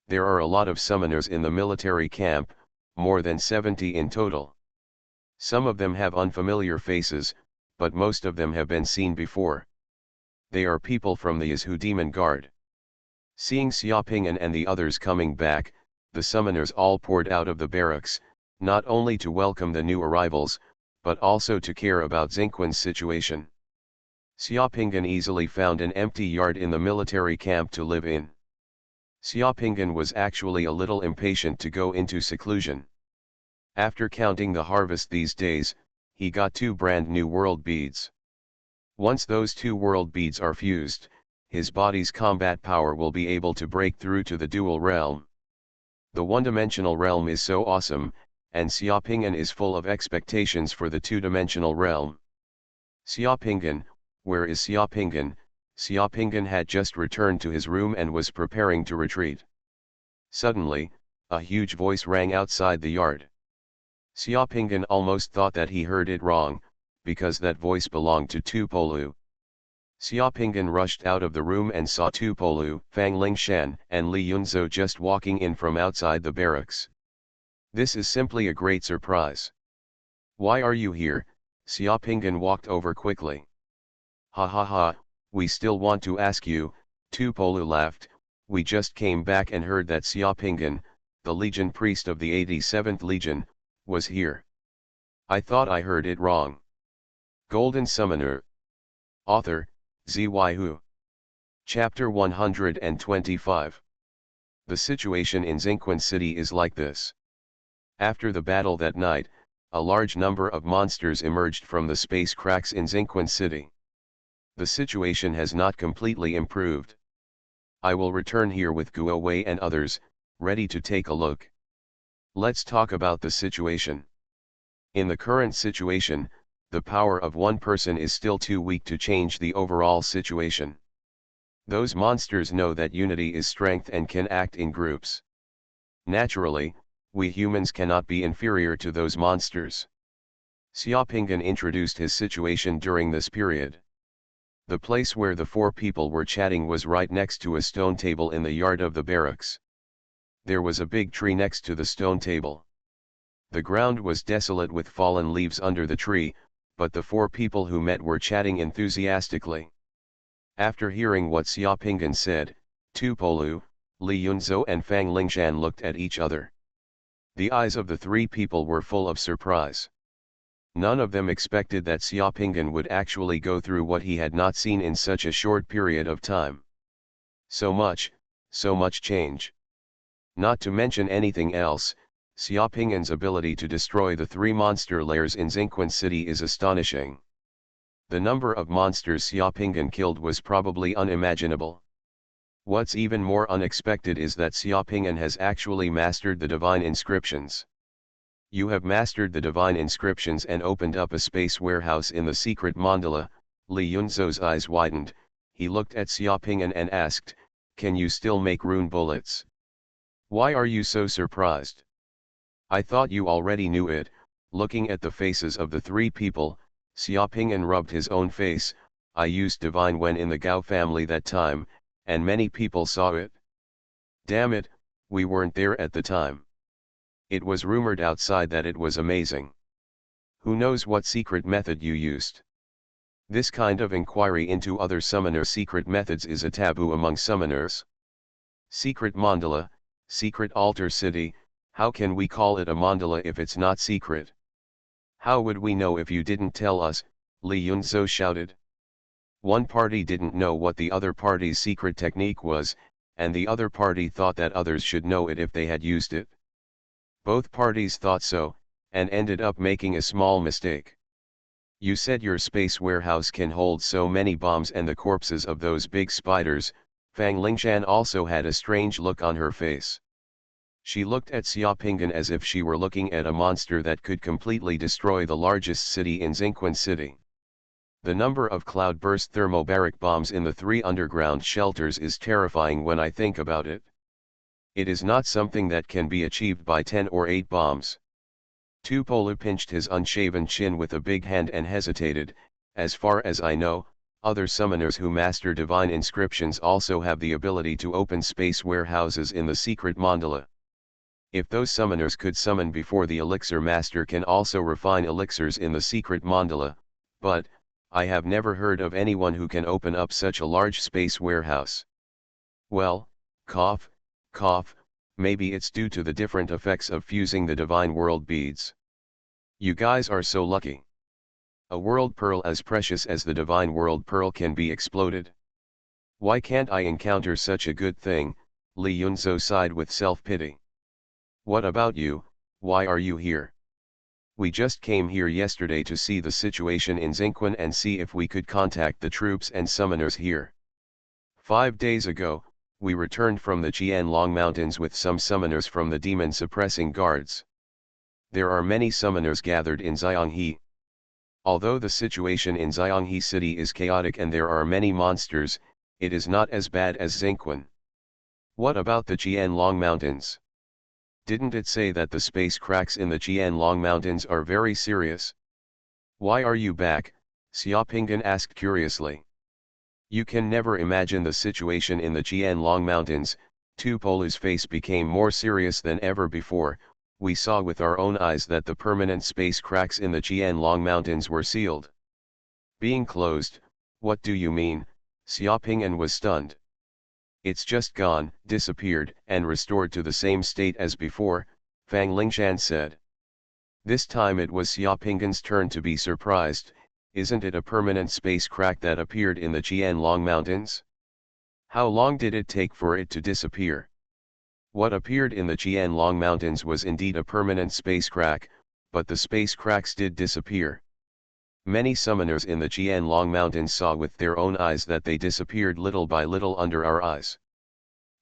There are a lot of summoners in the military camp, more than 70 in total. Some of them have unfamiliar faces, but most of them have been seen before. They are people from the Yizhu Demon Guard. Seeing Xiaoping'an and the others coming back, the summoners all poured out of the barracks, not only to welcome the new arrivals, but also to care about Xingquan's situation. Xiaoping'an easily found an empty yard in the military camp to live in. Xiaoping'an was actually a little impatient to go into seclusion. After counting the harvest these days, he got 2 brand new world beads. Once those 2 world beads are fused, his body's combat power will be able to break through to the dual realm. The one-dimensional realm is so awesome, and Xiaoping'an is full of expectations for the 2-dimensional realm. Xiaoping'an, where is Xiaoping'an? Xiaoping'an had just returned to his room and was preparing to retreat. Suddenly, a huge voice rang outside the yard. Xiaoping'an almost thought that he heard it wrong, because that voice belonged to Tupolu. Xiaoping'an rushed out of the room and saw Tupolu, Fang Lingshan, and Li Yunzhou just walking in from outside the barracks. This is simply a great surprise. Why are you here? Xiaoping'an walked over quickly. Ha ha ha, we still want to ask you, Tupolu laughed, we just came back and heard that Xiaoping'an, the Legion priest of the 87th Legion, was here. I thought I heard it wrong. Golden Summoner. Author, Xuanhuan. Chapter 125. The situation in Xingquan City is like this. After the battle that night, a large number of monsters emerged from the space cracks in Xingquan City. The situation has not completely improved. I will return here with Guo Wei and others, ready to take a look. Let's talk about the situation. In the current situation, the power of one person is still too weak to change the overall situation. Those monsters know that unity is strength and can act in groups. Naturally, we humans cannot be inferior to those monsters. Xiaoping'an introduced his situation during this period. The place where the 4 people were chatting was right next to a stone table in the yard of the barracks. There was a big tree next to the stone table. The ground was desolate with fallen leaves under the tree, but the 4 people who met were chatting enthusiastically. After hearing what Xiaoping'an said, Tupolu, Li Yunzhou and Fang Lingshan looked at each other. The eyes of the 3 people were full of surprise. None of them expected that Xiaoping'an would actually go through what he had not seen in such a short period of time. So much change. Not to mention anything else, Xiaoping'an's ability to destroy the 3 monster lairs in Xingquan City is astonishing. The number of monsters Xiaoping'an killed was probably unimaginable. What's even more unexpected is that Xiaoping'an has actually mastered the divine inscriptions. You have mastered the divine inscriptions and opened up a space warehouse in the secret mandala. Li Yunzhou's eyes widened, he looked at Xiaoping'an and asked, can you still make rune bullets? Why are you so surprised? I thought you already knew it. Looking at the faces of the 3 people, Xiaoping'an rubbed his own face. I used divine when in the Gao family that time, and many people saw it. Damn it, we weren't there at the time. It was rumored outside that it was amazing. Who knows what secret method you used? This kind of inquiry into other summoner secret methods is a taboo among summoners. Secret mandala, secret altar city, how can we call it a mandala if it's not secret? How would we know if you didn't tell us? Li Yunzhou shouted. One party didn't know what the other party's secret technique was, and the other party thought that others should know it if they had used it. Both parties thought so, and ended up making a small mistake. You said your space warehouse can hold so many bombs and the corpses of those big spiders. Fang Lingshan also had a strange look on her face. She looked at Xiaoping'an as if she were looking at a monster that could completely destroy the largest city in Xingquan City. The number of cloudburst thermobaric bombs in the 3 underground shelters is terrifying when I think about it. It is not something that can be achieved by 10 or 8 bombs. Tupolu pinched his unshaven chin with a big hand and hesitated. As far as I know, other summoners who master divine inscriptions also have the ability to open space warehouses in the secret mandala. If those summoners could summon before the elixir master can also refine elixirs in the secret mandala, but I have never heard of anyone who can open up such a large space warehouse. Well, Cough, cough, maybe it's due to the different effects of fusing the divine world beads. You guys are so lucky. A world pearl as precious as the divine world pearl can be exploded. Why can't I encounter such a good thing? Li Yunzhou sighed with self-pity. What about you, why are you here? We just came here yesterday to see the situation in Xingquan and see if we could contact the troops and summoners here. 5 days ago, we returned from the Qianlong Mountains with some summoners from the demon suppressing guards. There are many summoners gathered in Xianghe. Although the situation in Xianghe city is chaotic and there are many monsters, it is not as bad as Xingquan. What about the Qianlong Mountains? Didn't it say that the space cracks in the Qianlong Mountains are very serious? Why are you back? Xiaopinggan asked curiously. You can never imagine the situation in the Qianlong Mountains. Tupolu's face became more serious than ever before. We saw with our own eyes that the permanent space cracks in the Qianlong Mountains were sealed. Being closed, what do you mean? Xiaopingyan was stunned. It's just gone, disappeared, and restored to the same state as before, Fang Lingshan said. This time it was Xiaopinggan's turn to be surprised. Isn't it a permanent space crack that appeared in the Qianlong Mountains? How long did it take for it to disappear? What appeared in the Qianlong Mountains was indeed a permanent space crack, but the space cracks did disappear. Many summoners in the Qianlong Mountains saw with their own eyes that they disappeared little by little under our eyes.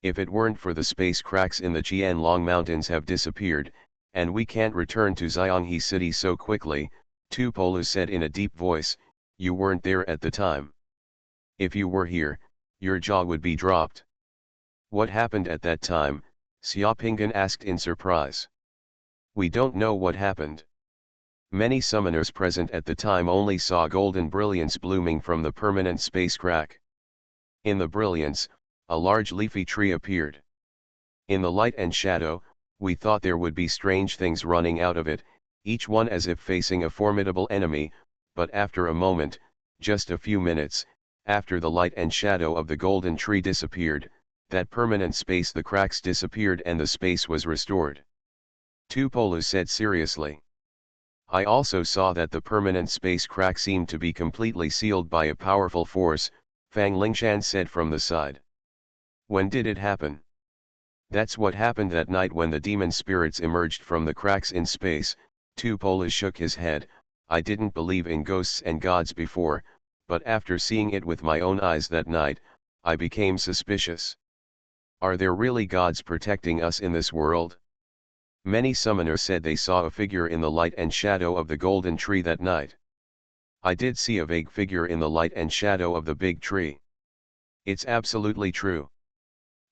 If it weren't for the space cracks in the Qianlong Mountains have disappeared, and we can't return to Xianghe city so quickly, Tupolu said in a deep voice, you weren't there at the time. If you were here, your jaw would be dropped. What happened at that time? Xiaopinggan asked in surprise. We don't know what happened. Many summoners present at the time only saw golden brilliance blooming from the permanent space crack. In the brilliance, a large leafy tree appeared. In the light and shadow, we thought there would be strange things running out of it, each one as if facing a formidable enemy, but after a moment, just a few minutes, after the light and shadow of the golden tree disappeared, that permanent space the cracks disappeared and the space was restored. Tupolu said seriously. I also saw that the permanent space crack seemed to be completely sealed by a powerful force, Fang Lingshan said from the side. When did it happen? That's what happened that night when the demon spirits emerged from the cracks in space. Tupolu shook his head. I didn't believe in ghosts and gods before, but after seeing it with my own eyes that night, I became suspicious. Are there really gods protecting us in this world? Many summoners said they saw a figure in the light and shadow of the golden tree that night. I did see a vague figure in the light and shadow of the big tree. It's absolutely true.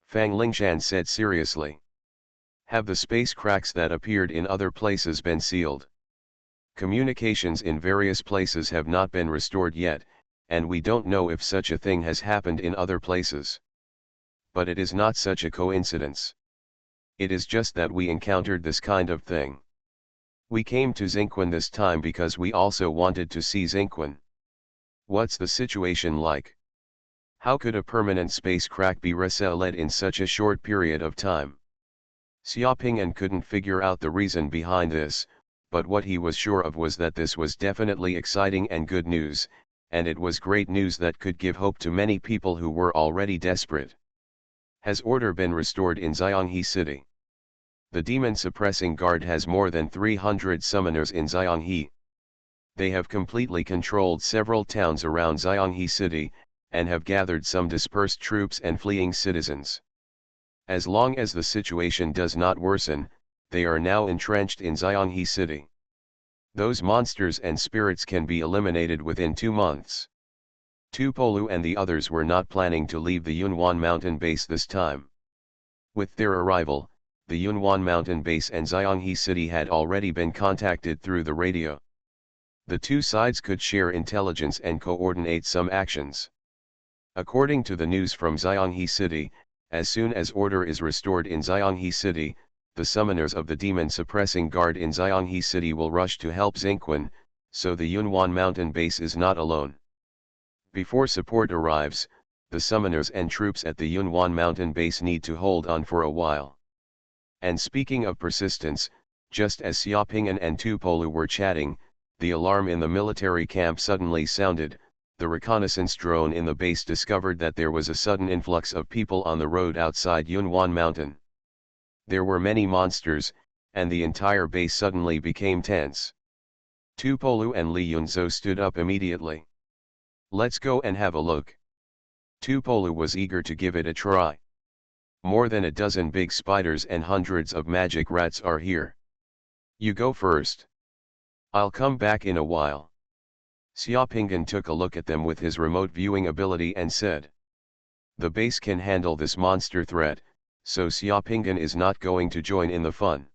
Fang Lingshan said seriously. Have the space cracks that appeared in other places been sealed? Communications in various places have not been restored yet, and we don't know if such a thing has happened in other places. But it is not such a coincidence. It is just that we encountered this kind of thing. We came to Xingquan this time because we also wanted to see Xingquan. What's the situation like? How could a permanent space crack be resealed in such a short period of time? Xiaopingyan couldn't figure out the reason behind this, but what he was sure of was that this was definitely exciting and good news, and it was great news that could give hope to many people who were already desperate. Has order been restored in Xianghe city? The demon suppressing guard has more than 300 summoners in Xianghe. They have completely controlled several towns around Xianghe city, and have gathered some dispersed troops and fleeing citizens. As long as the situation does not worsen, they are now entrenched in Xianghe city. Those monsters and spirits can be eliminated within 2 months. Tupolu and the others were not planning to leave the Yunhuan mountain base this time. With their arrival, the Yunhuan mountain base and Xianghe city had already been contacted through the radio. The two sides could share intelligence and coordinate some actions. According to the news from Xianghe city, as soon as order is restored in Xianghe city, the summoners of the demon suppressing guard in Xianghe city will rush to help Xingquan, so the Yunhuan mountain base is not alone. Before support arrives, the summoners and troops at the Yunwan mountain base need to hold on for a while. And speaking of persistence, just as Xiaoping'an and Tupolu were chatting, the alarm in the military camp suddenly sounded. The reconnaissance drone in the base discovered that there was a sudden influx of people on the road outside Yunwan mountain. There were many monsters, and the entire base suddenly became tense. Tupolu and Li Yunzhou stood up immediately. "Let's go and have a look." Tupolu was eager to give it a try. "More than a dozen big spiders and hundreds of magic rats are here. You go first. I'll come back in a while." Xiaoping'an took a look at them with his remote viewing ability and said, "The base can handle this monster threat, so Xiaoping'an is not going to join in the fun.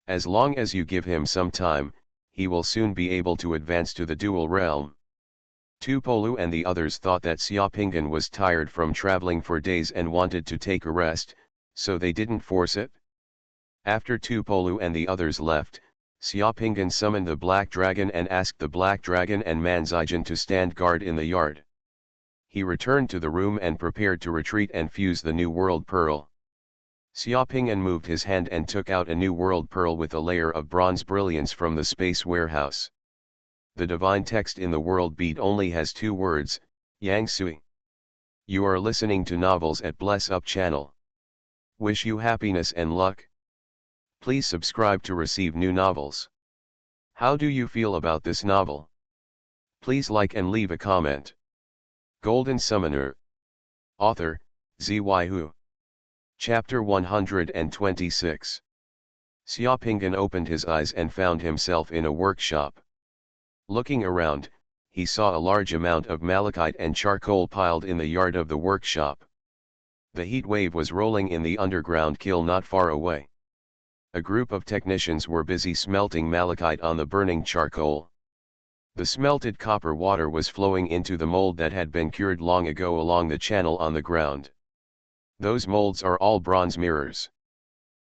As long as you give him some time, he will soon be able to advance to the dual realm." Tupolu and the others thought that Xiaoping'an was tired from traveling for days and wanted to take a rest, so they didn't force it. After Tupolu and the others left, Xiaoping'an summoned the Black Dragon and asked the Black Dragon and Manzaijian to stand guard in the yard. He returned to the room and prepared to retreat and fuse the New World Pearl. Xiaoping'an moved his hand and took out a New World Pearl with a layer of bronze brilliance from the space warehouse. The divine text in the world bead only has 2 words, Yang Sui. You are listening to Novels at Bless Up channel. Wish you happiness and luck. Please subscribe to receive new novels. How do you feel about this novel? Please like and leave a comment. Golden Summoner. Author, Xuanhuan. Chapter 126. Xiaoping'an opened his eyes and found himself in a workshop. Looking around, he saw a large amount of malachite and charcoal piled in the yard of the workshop. The heat wave was rolling in the underground kiln not far away. A group of technicians were busy smelting malachite on the burning charcoal. The smelted copper water was flowing into the mold that had been cured long ago along the channel on the ground. Those molds are all bronze mirrors.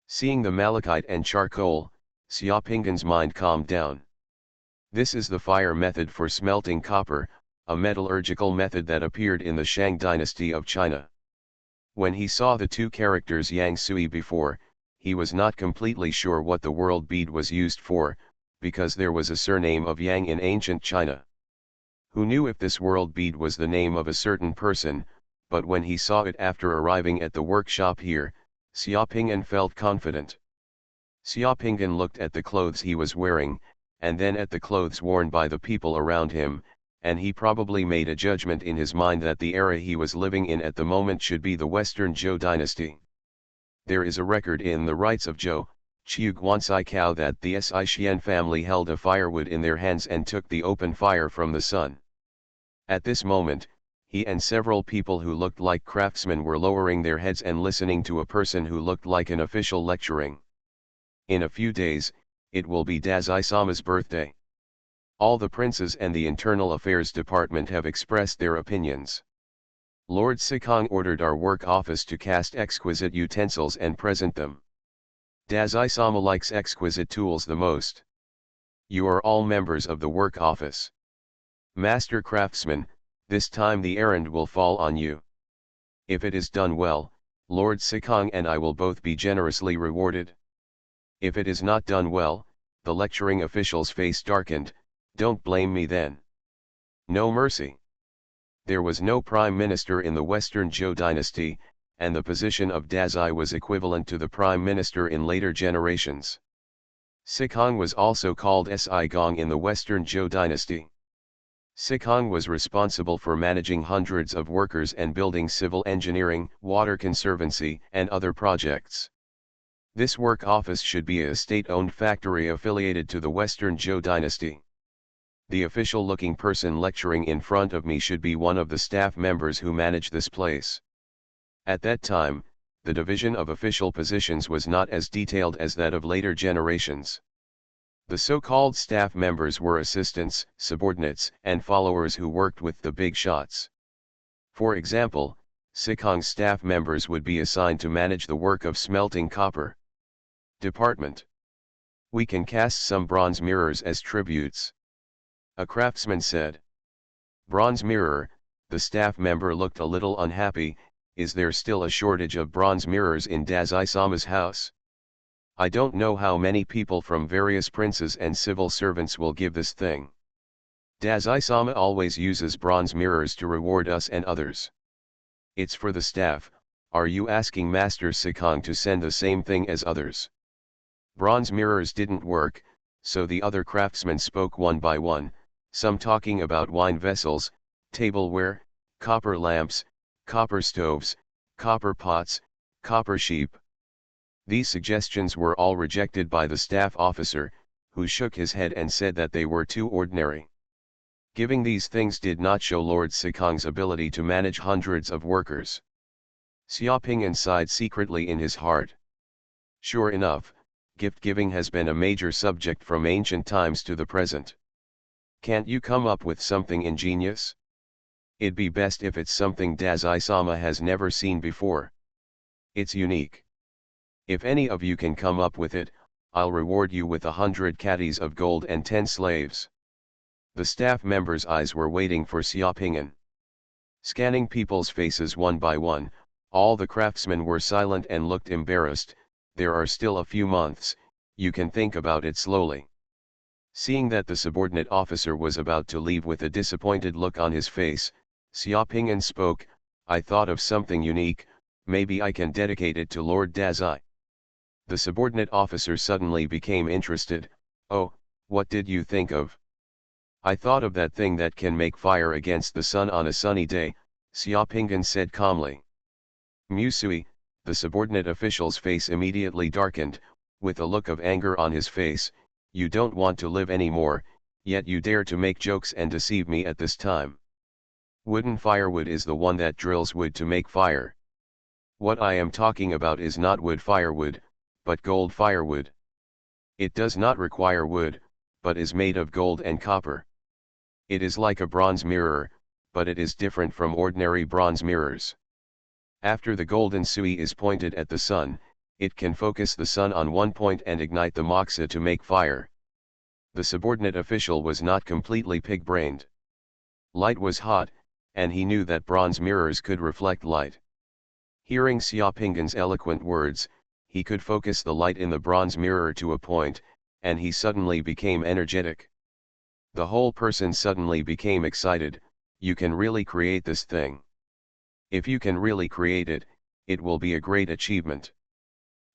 Seeing the malachite and charcoal, Xiaoping'an's mind calmed down. This is the fire method for smelting copper, a metallurgical method that appeared in the Shang dynasty of China. When he saw the 2 characters Yang Sui before, he was not completely sure what the world bead was used for, because there was a surname of Yang in ancient China. Who knew if this world bead was the name of a certain person, but when he saw it after arriving at the workshop here, Xiaoping'an felt confident. Xiaoping'an looked at the clothes he was wearing, and then at the clothes worn by the people around him, and he probably made a judgment in his mind that the era he was living in at the moment should be the Western Zhou dynasty. There is a record in the rites of Zhou, Qiu Guansai Cao, that the Si Xian family held a firewood in their hands and took the open fire from the sun. At this moment, he and several people who looked like craftsmen were lowering their heads and listening to a person who looked like an official lecturing. In a few days, it will be Dazai-sama's birthday. All the princes and the Internal Affairs Department have expressed their opinions. Lord Sikong ordered our work office to cast exquisite utensils and present them. Dazai-sama likes exquisite tools the most. You are all members of the work office. Master craftsman, this time the errand will fall on you. If it is done well, Lord Sikong and I will both be generously rewarded. If it is not done well, the lecturing official's face darkened. Don't blame me then. No mercy. There was no prime minister in the Western Zhou dynasty, and the position of Dazai was equivalent to the prime minister in later generations. Sikong was also called Si Gong in the Western Zhou dynasty. Sikong was responsible for managing hundreds of workers and building civil engineering, water conservancy, and other projects. This work office should be a state-owned factory affiliated to the Western Zhou dynasty. The official-looking person lecturing in front of me should be one of the staff members who manage this place. At that time, the division of official positions was not as detailed as that of later generations. The so-called staff members were assistants, subordinates, and followers who worked with the big shots. For example, Sikong's staff members would be assigned to manage the work of smelting copper. Department. We can cast some bronze mirrors as tributes. A craftsman said. Bronze mirror, The staff member looked a little unhappy. Is there still a shortage of bronze mirrors in Dazai-sama's house? I don't know how many people from various princes and civil servants will give this thing. Dazai-sama always uses bronze mirrors to reward us and others. It's for the staff. Are you asking Master Sikong to send the same thing as others? Bronze mirrors didn't work, so the other craftsmen spoke one by one, some talking about wine vessels, tableware, copper lamps, copper stoves, copper pots, copper sheep. These suggestions were all rejected by the staff officer, who shook his head and said that they were too ordinary. Giving these things did not show Lord Sikong's ability to manage hundreds of workers. Xiaoping sighed secretly in his heart. Sure enough, gift-giving has been a major subject from ancient times to the present. Can't you come up with something ingenious? It'd be best if it's something Dazai-sama has never seen before. It's unique. If any of you can come up with it, I'll reward you with 100 catties of gold and 10 slaves. The staff members' eyes were waiting for Xiaoping. Scanning people's faces one by one, all the craftsmen were silent and looked embarrassed. There are still a few months, you can think about it slowly. Seeing that the subordinate officer was about to leave with a disappointed look on his face, Xiaoping spoke, I thought of something unique, maybe I can dedicate it to Lord Dazai. The subordinate officer suddenly became interested. Oh, what did you think of? I thought of that thing that can make fire against the sun on a sunny day, Xiaoping said calmly. Musui, the subordinate official's face immediately darkened, with a look of anger on his face. You don't want to live anymore, yet you dare to make jokes and deceive me at this time. Wooden firewood is the one that drills wood to make fire. What I am talking about is not wood firewood, but gold firewood. It does not require wood, but is made of gold and copper. It is like a bronze mirror, but it is different from ordinary bronze mirrors. After the golden sui is pointed at the sun, it can focus the sun on one point and ignite the moxa to make fire. The subordinate official was not completely pig-brained. Light was hot, and he knew that bronze mirrors could reflect light. Hearing Xiaoping's eloquent words, he could focus the light in the bronze mirror to a point, and he suddenly became energetic. The whole person suddenly became excited. You can really create this thing. If you can really create it, it will be a great achievement.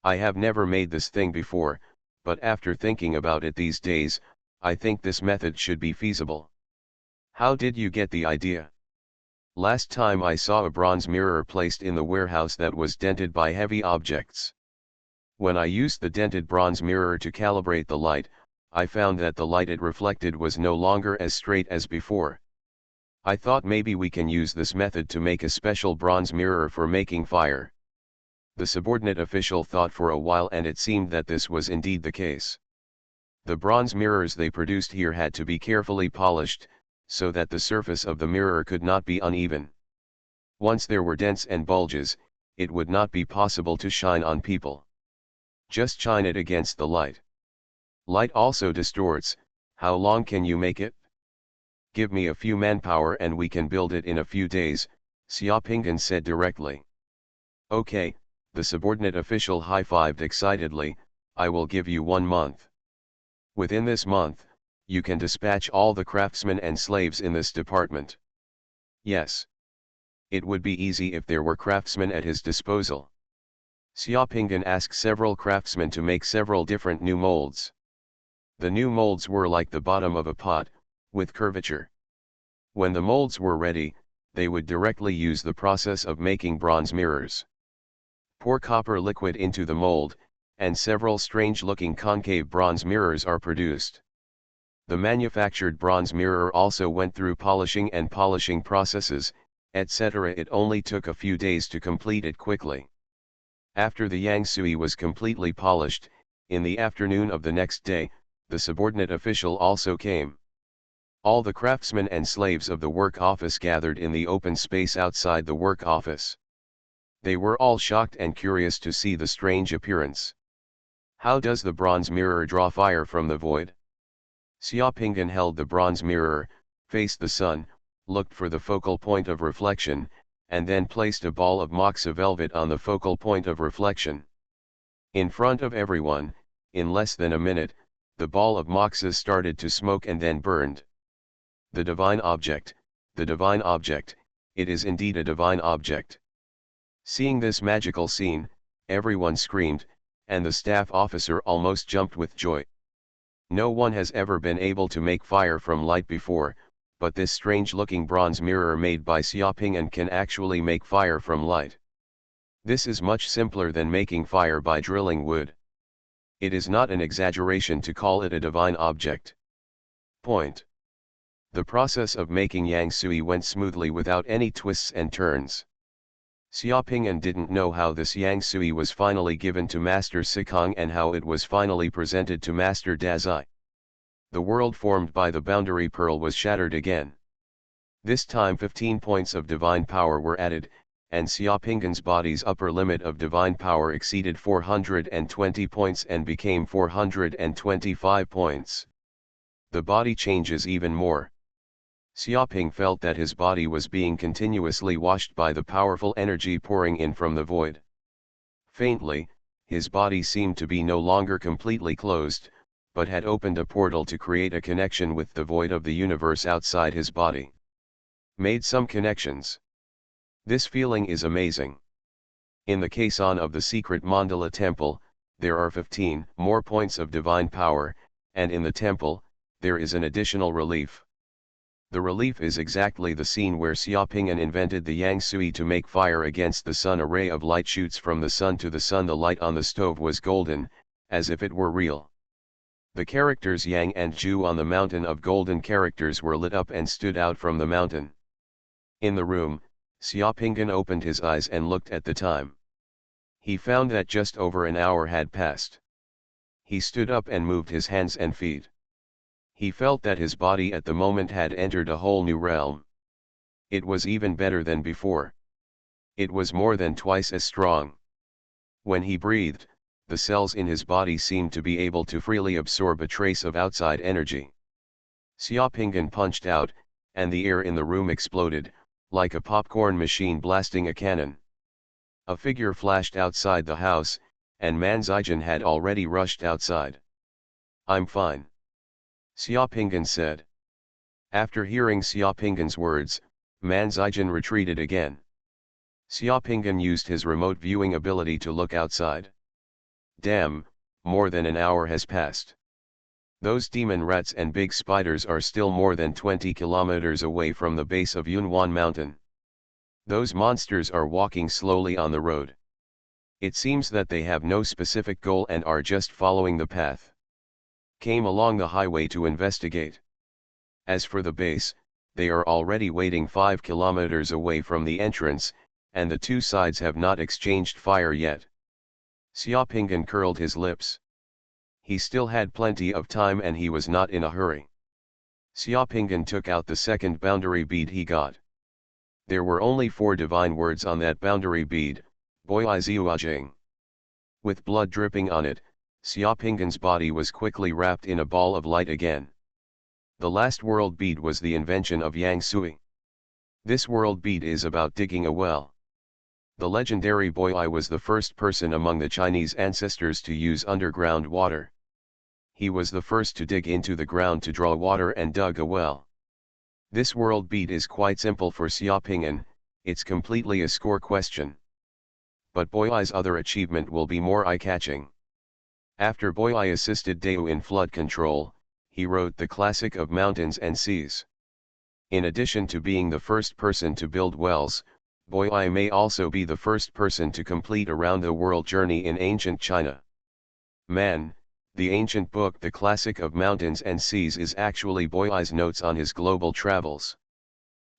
I have never made this thing before, but after thinking about it these days, I think this method should be feasible. How did you get the idea? Last time I saw a bronze mirror placed in the warehouse that was dented by heavy objects. When I used the dented bronze mirror to calibrate the light, I found that the light it reflected was no longer as straight as before. I thought maybe we can use this method to make a special bronze mirror for making fire. The subordinate official thought for a while, and it seemed that this was indeed the case. The bronze mirrors they produced here had to be carefully polished, so that the surface of the mirror could not be uneven. Once there were dents and bulges, it would not be possible to shine on people. Just shine it against the light. Light also distorts. How long can you make it? Give me a few manpower and we can build it in a few days, Xiaoping said directly. Okay, the subordinate official high-fived excitedly, I will give you 1 month. Within this month, you can dispatch all the craftsmen and slaves in this department. Yes. It would be easy if there were craftsmen at his disposal. Xiaoping asked several craftsmen to make several different new molds. The new molds were like the bottom of a pot, with curvature. When the molds were ready, they would directly use the process of making bronze mirrors. Pour copper liquid into the mold, and several strange-looking concave bronze mirrors are produced. The manufactured bronze mirror also went through polishing and polishing processes, etc. It only took a few days to complete it quickly. After the yang sui was completely polished, in the afternoon of the next day, the subordinate official also came. All the craftsmen and slaves of the work office gathered in the open space outside the work office. They were all shocked and curious to see the strange appearance. How does the bronze mirror draw fire from the void? Xiaoping held the bronze mirror, faced the sun, looked for the focal point of reflection, and then placed a ball of moxa velvet on the focal point of reflection. In front of everyone, in less than a minute, the ball of moxa started to smoke and then burned. The divine object, it is indeed a divine object. Seeing this magical scene, everyone screamed, and the staff officer almost jumped with joy. No one has ever been able to make fire from light before, but this strange-looking bronze mirror made by Xiaoping can actually make fire from light. This is much simpler than making fire by drilling wood. It is not an exaggeration to call it a divine object. Point. The process of making Yang Sui went smoothly without any twists and turns. Xiaoping didn't know how this Yang Sui was finally given to Master Sikong and how it was finally presented to Master Dazai. The world formed by the boundary pearl was shattered again. This time 15 points of divine power were added, and Xiaoping's body's upper limit of divine power exceeded 420 points and became 425 points. The body changes even more. Xiaoping felt that his body was being continuously washed by the powerful energy pouring in from the void. Faintly, his body seemed to be no longer completely closed, but had opened a portal to create a connection with the void of the universe outside his body. Made some connections. This feeling is amazing. In the caisson of the secret mandala temple, there are 15 more points of divine power, and in the temple, there is an additional relief. The relief is exactly the scene where Xiaoping invented the Yang Sui to make fire against the sun. A ray of light shoots from the sun to the sun. The light on the stove was golden, as if it were real. The characters Yang and Zhu on the mountain of golden characters were lit up and stood out from the mountain. In the room, Xiaoping opened his eyes and looked at the time. He found that just over an hour had passed. He stood up and moved his hands and feet. He felt that his body at the moment had entered a whole new realm. It was even better than before. It was more than twice as strong. When he breathed, the cells in his body seemed to be able to freely absorb a trace of outside energy. Xiaoping punched out, and the air in the room exploded, like a popcorn machine blasting a cannon. A figure flashed outside the house, and Man Zijin had already rushed outside. "I'm fine," Xiaoping said. After hearing Xiaoping's words, Man Zijin retreated again. Xiaoping used his remote viewing ability to look outside. Damn, more than an hour has passed. Those demon rats and big spiders are still more than 20 kilometers away from the base of Xuanhuan mountain. Those monsters are walking slowly on the road. It seems that they have no specific goal and are just following the path. Came along the highway to investigate. As for the base, they are already waiting 5 kilometers away from the entrance, and the two sides have not exchanged fire yet. Xiaoping curled his lips. He still had plenty of time and he was not in a hurry. Xiaoping took out the second boundary bead he got. There were only 4 divine words on that boundary bead, Boyi Ziuajing. With blood dripping on it, Xiaoping's body was quickly wrapped in a ball of light again. The last world bead was the invention of Yang Sui. This world bead is about digging a well. The legendary Boyi was the first person among the Chinese ancestors to use underground water. He was the first to dig into the ground to draw water and dug a well. This world bead is quite simple for Xiaoping, it's completely a score question. But Boyi's other achievement will be more eye-catching. After Boyi assisted Dao in flood control, he wrote the classic of mountains and seas. In addition to being the first person to build wells, Boyi may also be the first person to complete a round-the-world journey in ancient China. Man, the ancient book The Classic of Mountains and Seas is actually Boyi's notes on his global travels.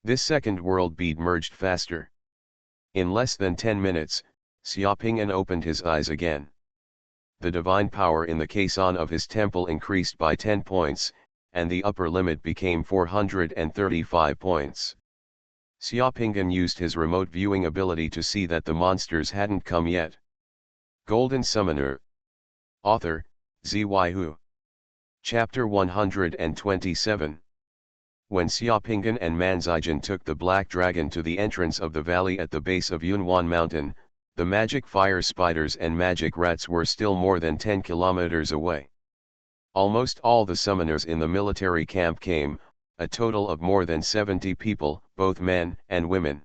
This second world bead merged faster. In less than 10 minutes, Xiaoping opened his eyes again. The divine power in the caisson of his temple increased by 10 points, and the upper limit became 435 points. Xiaoping used his remote viewing ability to see that the monsters hadn't come yet. Golden Summoner. Author, Zyu. Chapter 127. When Xiaopinggan and Manzijin took the black dragon to the entrance of the valley at the base of Yunhuan Mountain, the magic fire spiders and magic rats were still more than 10 kilometers away. Almost all the summoners in the military camp came, a total of more than 70 people, both men and women.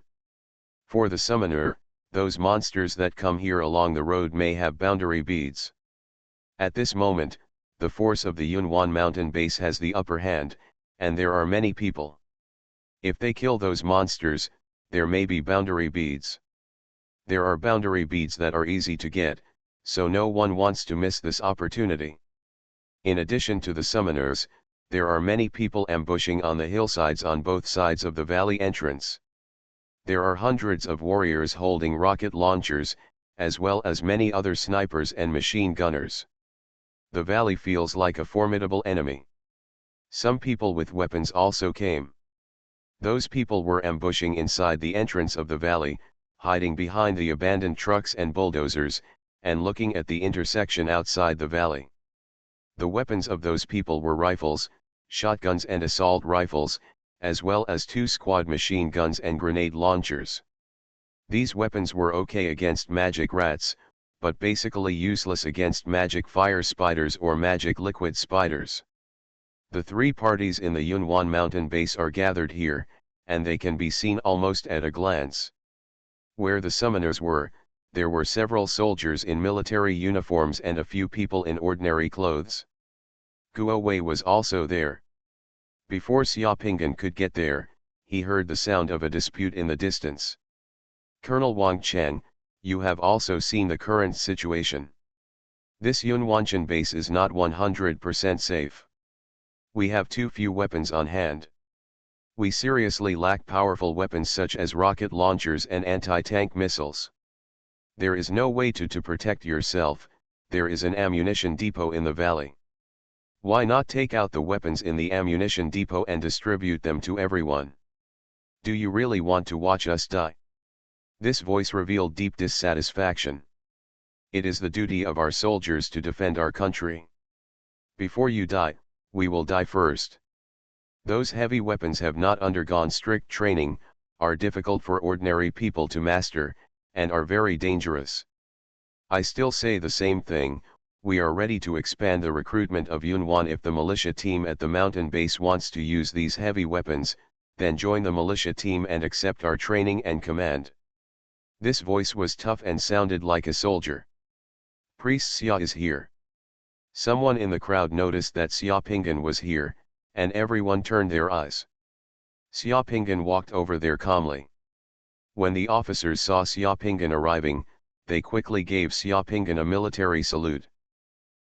For the summoner, those monsters that come here along the road may have boundary beads. At this moment, the force of the Yunhuan mountain base has the upper hand, and there are many people. If they kill those monsters, there may be boundary beads. There are boundary beads that are easy to get, so no one wants to miss this opportunity. In addition to the summoners, there are many people ambushing on the hillsides on both sides of the valley entrance. There are hundreds of warriors holding rocket launchers, as well as many other snipers and machine gunners. The valley feels like a formidable enemy. Some people with weapons also came. Those people were ambushing inside the entrance of the valley, hiding behind the abandoned trucks and bulldozers, and looking at the intersection outside the valley. The weapons of those people were rifles, shotguns and assault rifles, as well as 2 squad machine guns and grenade launchers. These weapons were okay against magic rats, but basically useless against magic fire spiders or magic liquid spiders. The 3 parties in the Yunhuan mountain base are gathered here, and they can be seen almost at a glance. Where the summoners were, there were several soldiers in military uniforms and a few people in ordinary clothes. Guo Wei was also there. Before Xiaopinggan could get there, he heard the sound of a dispute in the distance. Colonel Wang Cheng, you have also seen the current situation. This Yunhuanshan base is not 100% safe. We have too few weapons on hand. We seriously lack powerful weapons such as rocket launchers and anti-tank missiles. There is no way to protect yourself. There is an ammunition depot in the valley. Why not take out the weapons in the ammunition depot and distribute them to everyone? Do you really want to watch us die? This voice revealed deep dissatisfaction. It is the duty of our soldiers to defend our country. Before you die, we will die first. Those heavy weapons have not undergone strict training, are difficult for ordinary people to master, and are very dangerous. I still say the same thing. We are ready to expand the recruitment of Yunhuan if the militia team at the mountain base wants to use these heavy weapons, then join the militia team and accept our training and command. This voice was tough and sounded like a soldier. Priest Xia is here. Someone in the crowd noticed that Xiaopinggan was here, and everyone turned their eyes. Xiaopinggan walked over there calmly. When the officers saw Xiaopinggan arriving, they quickly gave Xiaopinggan a military salute.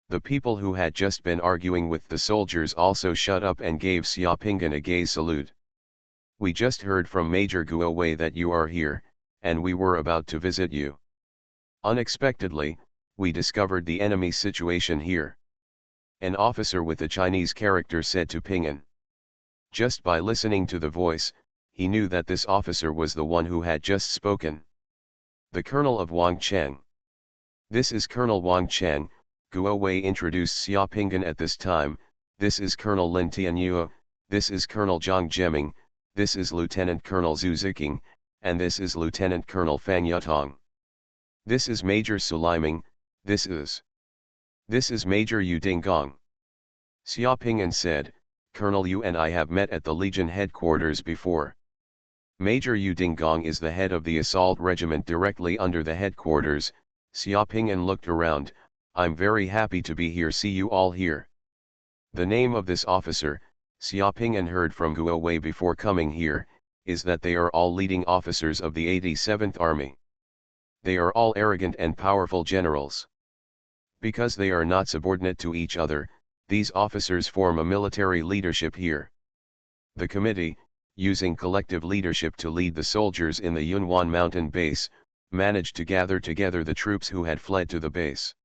The people who had just been arguing with the soldiers also shut up and gave Xiaopinggan a gaze salute. We just heard from Major Guo Wei that you are here, and we were about to visit you. Unexpectedly, we discovered the enemy situation here. An officer with a Chinese character said to Ping'an. Just by listening to the voice, he knew that this officer was the one who had just spoken. The Colonel of Wang Cheng. This is Colonel Wang Cheng. Guo Wei introduced Xiaopinggan at this time. This is Colonel Lin Tianyue, this is Colonel Zhang Zheming, this is Lieutenant Colonel Zhu Ziqing, and this is Lieutenant Colonel Fang Yutong. This is Major Suliming, this is Major Yu Dinggong. Xiaopinggan said, Colonel Yu and I have met at the Legion headquarters before. Major Yu Dinggong is the head of the assault regiment directly under the headquarters. Xiaopinggan looked around. I'm very happy to be here. See you all here. The name of this officer, Xiaopinggan heard from Guo Wei before coming here, is that they are all leading officers of the 87th Army. They are all arrogant and powerful generals. Because they are not subordinate to each other, these officers form a military leadership here. The committee, using collective leadership to lead the soldiers in the Yunhuan mountain base, managed to gather together the troops who had fled to the base.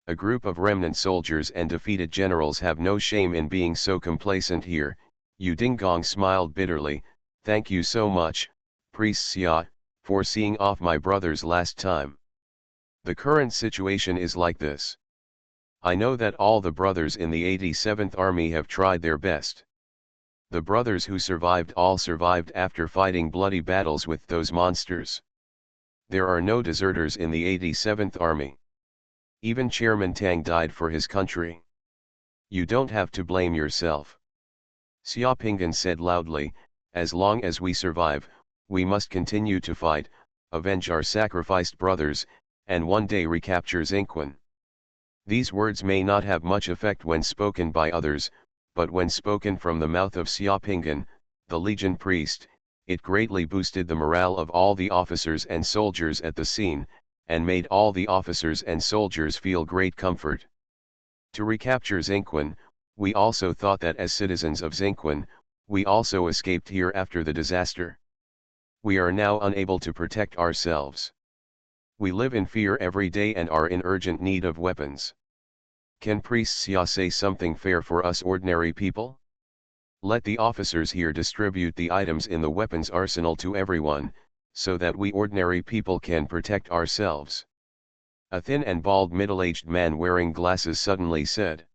A group of remnant soldiers and defeated generals have no shame in being so complacent here. Yu Dinggong smiled bitterly. Thank you so much, Priest Xia, for seeing off my brothers last time. The current situation is like this. I know that all the brothers in the 87th Army have tried their best. The brothers who survived all survived after fighting bloody battles with those monsters. There are no deserters in the 87th Army. Even Chairman Tang died for his country. You don't have to blame yourself. Xiaopinggan said loudly, as long as we survive, we must continue to fight, avenge our sacrificed brothers, and one day recapture Xingquan. These words may not have much effect when spoken by others, but when spoken from the mouth of Xiaopinggan, the Legion priest, it greatly boosted the morale of all the officers and soldiers at the scene, and made all the officers and soldiers feel great comfort. To recapture Xingquan, we also thought that as citizens of Xingquan, we also escaped here after the disaster. We are now unable to protect ourselves. We live in fear every day and are in urgent need of weapons. Can Priest Xia say something fair for us ordinary people? Let the officers here distribute the items in the weapons arsenal to everyone, so that we ordinary people can protect ourselves. A thin and bald middle-aged man wearing glasses suddenly said.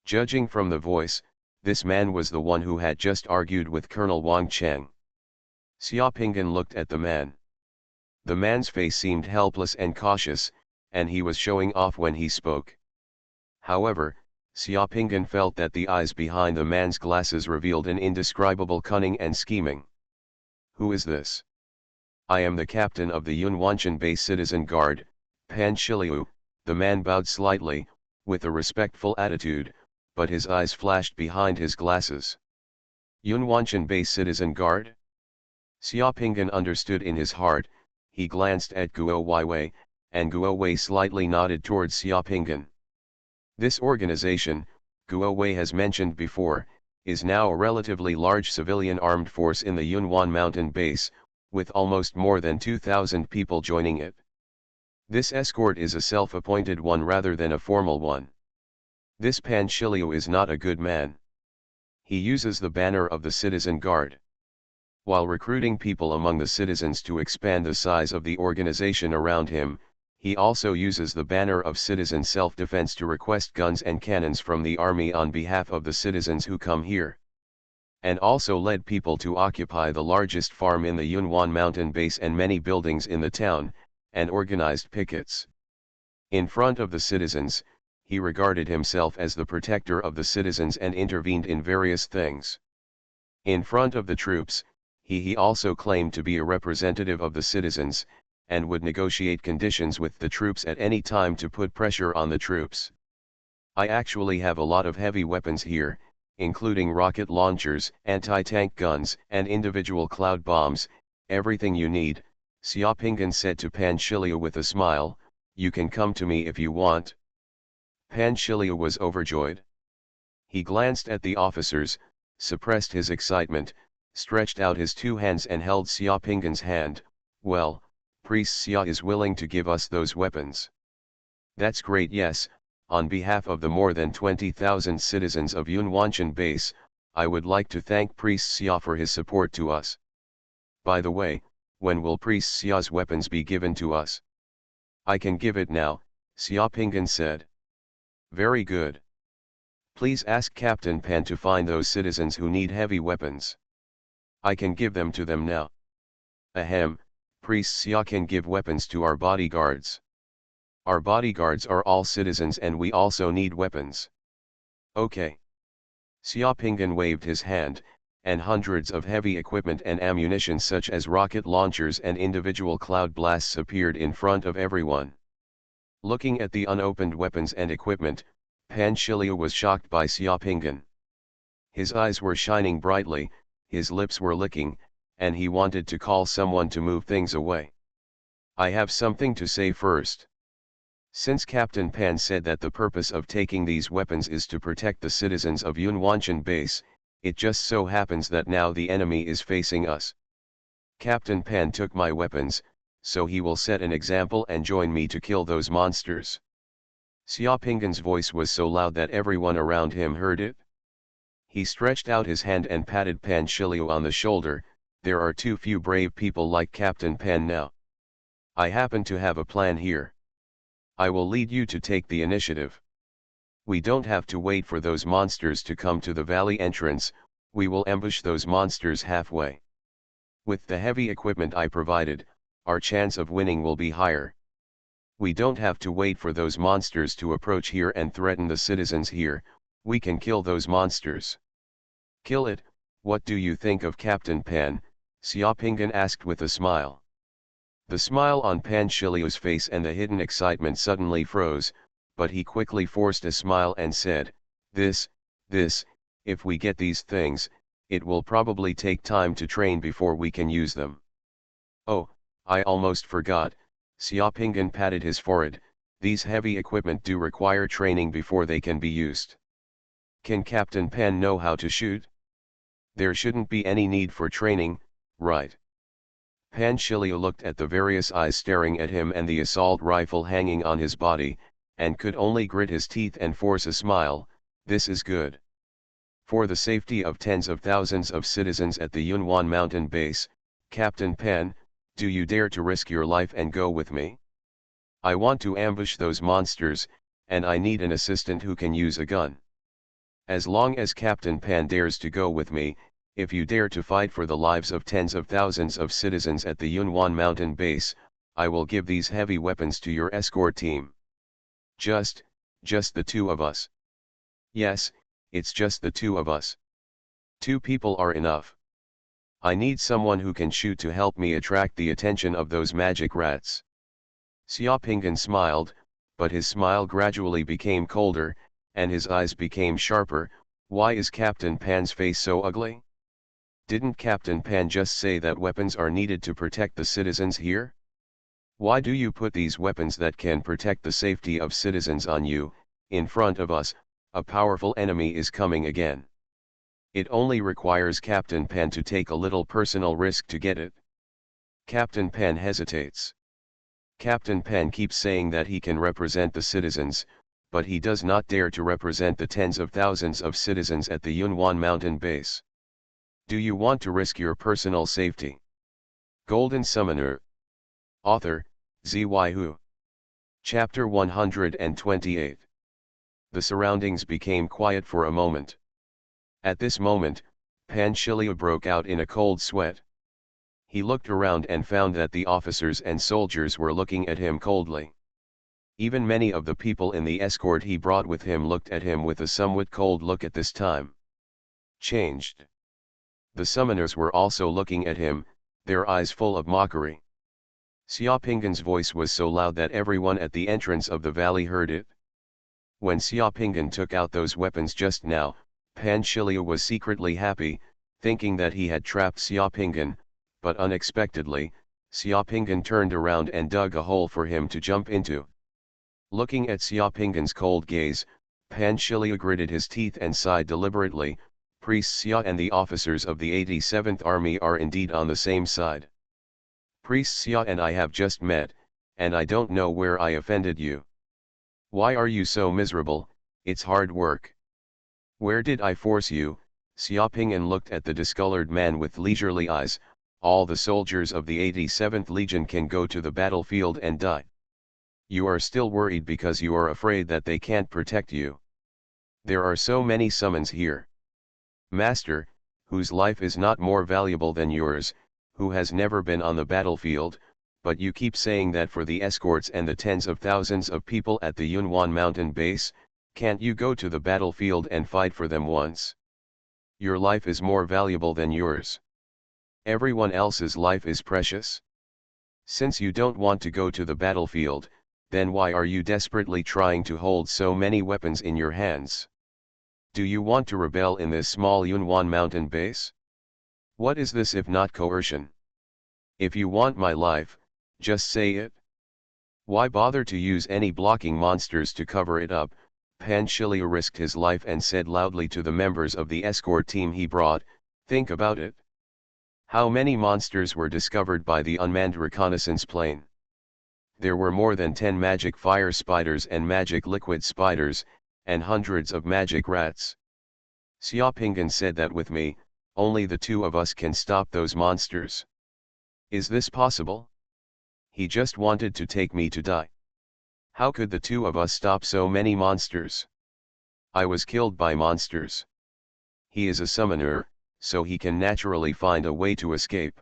Judging from the voice, this man was the one who had just argued with Colonel Wang Cheng. Xiaopinggan looked at the man. The man's face seemed helpless and cautious, and he was showing off when he spoke. However, Xiaopinggan felt that the eyes behind the man's glasses revealed an indescribable cunning and scheming. Who is this? I am the captain of the Yunwanshan Base Citizen Guard, Pan Shiliu. The man bowed slightly, with a respectful attitude, but his eyes flashed behind his glasses. Yunwanshan Base Citizen Guard? Xiaopinggan understood in his heart. He glanced at Guo Weiwei, and Guo Wei slightly nodded towards Xiaopinggan. This organization, Guo Wei has mentioned before, is now a relatively large civilian armed force in the Yunwan mountain base, with almost more than 2,000 people joining it. This escort is a self-appointed one rather than a formal one. This Pan Shiliu is not a good man. He uses the banner of the Citizen Guard. While recruiting people among the citizens to expand the size of the organization around him, he also uses the banner of citizen self-defense to request guns and cannons from the army on behalf of the citizens who come here. And also led people to occupy the largest farm in the Yunwan mountain base and many buildings in the town, and organized pickets. In front of the citizens, he regarded himself as the protector of the citizens and intervened in various things. In front of the troops, he also claimed to be a representative of the citizens, and would negotiate conditions with the troops at any time to put pressure on the troops. I actually have a lot of heavy weapons here, including rocket launchers, anti-tank guns, and individual cloud bombs, everything you need, Xiaopinggan said to Pan Shiliu with a smile. You can come to me if you want. Pan Shiliu was overjoyed. He glanced at the officers, suppressed his excitement, stretched out his two hands and held Xiaopinggan's hand. Well, Priest Xia is willing to give us those weapons. That's great. Yes, on behalf of the more than 20,000 citizens of Yunwanshan Base, I would like to thank Priest Xia for his support to us. By the way, when will Priest Xia's weapons be given to us? I can give it now, Xiaopinggan said. Very good. Please ask Captain Pan to find those citizens who need heavy weapons. I can give them to them now. Ahem, Priest Xia can give weapons to our bodyguards. Our bodyguards are all citizens and we also need weapons. Okay. Xiaopinggan waved his hand, and hundreds of heavy equipment and ammunition such as rocket launchers and individual cloud blasts appeared in front of everyone. Looking at the unopened weapons and equipment, Pan Shiliu was shocked by Xiaopinggan. His eyes were shining brightly, his lips were licking, and he wanted to call someone to move things away. I have something to say first. Since Captain Pan said that the purpose of taking these weapons is to protect the citizens of Yunwanshan Base, it just so happens that now the enemy is facing us. Captain Pan took my weapons, so he will set an example and join me to kill those monsters. Xiaopinggan's voice was so loud that everyone around him heard it. He stretched out his hand and patted Pan Shiliu on the shoulder. There are too few brave people like Captain Pan now. I happen to have a plan here. I will lead you to take the initiative. We don't have to wait for those monsters to come to the valley entrance, We will ambush those monsters halfway. With the heavy equipment I provided, our chance of winning will be higher. We don't have to wait for those monsters to approach here and threaten the citizens here, we can kill those monsters. Kill it, what do you think of Captain Pan? Xiaopinggan asked with a smile. The smile on Pan Shiliu's face and the hidden excitement suddenly froze, but he quickly forced a smile and said, this, if we get these things, it will probably take time to train before we can use them. Oh, I almost forgot, Xiaopinggan patted his forehead, these heavy equipment do require training before they can be used. Can Captain Pan know how to shoot? There shouldn't be any need for training, right? Pan Shiliu looked at the various eyes staring at him and the assault rifle hanging on his body, and could only grit his teeth and force a smile. This is good. For the safety of tens of thousands of citizens at the Yunwan mountain base, Captain Pan, do you dare to risk your life and go with me? I want to ambush those monsters, and I need an assistant who can use a gun. As long as Captain Pan dares to go with me, if you dare to fight for the lives of tens of thousands of citizens at the Yunwan mountain base, I will give these heavy weapons to your escort team. Just the two of us. Yes, it's just the two of us. 2 people are enough. I need someone who can shoot to help me attract the attention of those magic rats. Xiaopinggan smiled, but his smile gradually became colder, and his eyes became sharper. Why is Captain Pan's face so ugly? Didn't Captain Pan just say that weapons are needed to protect the citizens here? Why do you put these weapons that can protect the safety of citizens on you, in front of us? A powerful enemy is coming again. It only requires Captain Pan to take a little personal risk to get it. Captain Pan hesitates. Captain Pan keeps saying that he can represent the citizens, but he does not dare to represent the tens of thousands of citizens at the Yunwan mountain base. Do you want to risk your personal safety? Golden Summoner. Author, Xuanhuan. Chapter 128. The surroundings became quiet for a moment. At this moment, Pan Shiliu broke out in a cold sweat. He looked around and found that the officers and soldiers were looking at him coldly. Even many of the people in the escort he brought with him looked at him with a somewhat cold look at this time. Changed. The summoners were also looking at him, their eyes full of mockery. Xiaopinggan's voice was so loud that everyone at the entrance of the valley heard it. When Xiaopinggan took out those weapons just now, Pan Shiliu was secretly happy, thinking that he had trapped Xiaopinggan, but unexpectedly, Xiaopinggan turned around and dug a hole for him to jump into. Looking at Xiaopinggan's cold gaze, Pan Shiliu gritted his teeth and sighed deliberately. Priest Xia and the officers of the 87th Army are indeed on the same side. Priest Xia and I have just met, and I don't know where I offended you. Why are you so miserable? It's hard work. Where did I force you? Xiaopinggan looked at the discolored man with leisurely eyes. All the soldiers of the 87th Legion can go to the battlefield and die. You are still worried because you are afraid that they can't protect you. There are so many summons here. Master, whose life is not more valuable than yours, who has never been on the battlefield, but you keep saying that for the escorts and the tens of thousands of people at the Yunwan mountain base, can't you go to the battlefield and fight for them once? Your life is more valuable than yours. Everyone else's life is precious. Since you don't want to go to the battlefield, then why are you desperately trying to hold so many weapons in your hands? Do you want to rebel in this small Yunwan mountain base? What is this if not coercion? If you want my life, just say it. Why bother to use any blocking monsters to cover it up? Pan Shiliu risked his life and said loudly to the members of the escort team he brought, think about it. How many monsters were discovered by the unmanned reconnaissance plane? There were more than 10 magic fire spiders and magic liquid spiders, and hundreds of magic rats. Xiaopinggan said that with me, only the two of us can stop those monsters. Is this possible? He just wanted to take me to die. How could the two of us stop so many monsters? I was killed by monsters. He is a summoner, so he can naturally find a way to escape.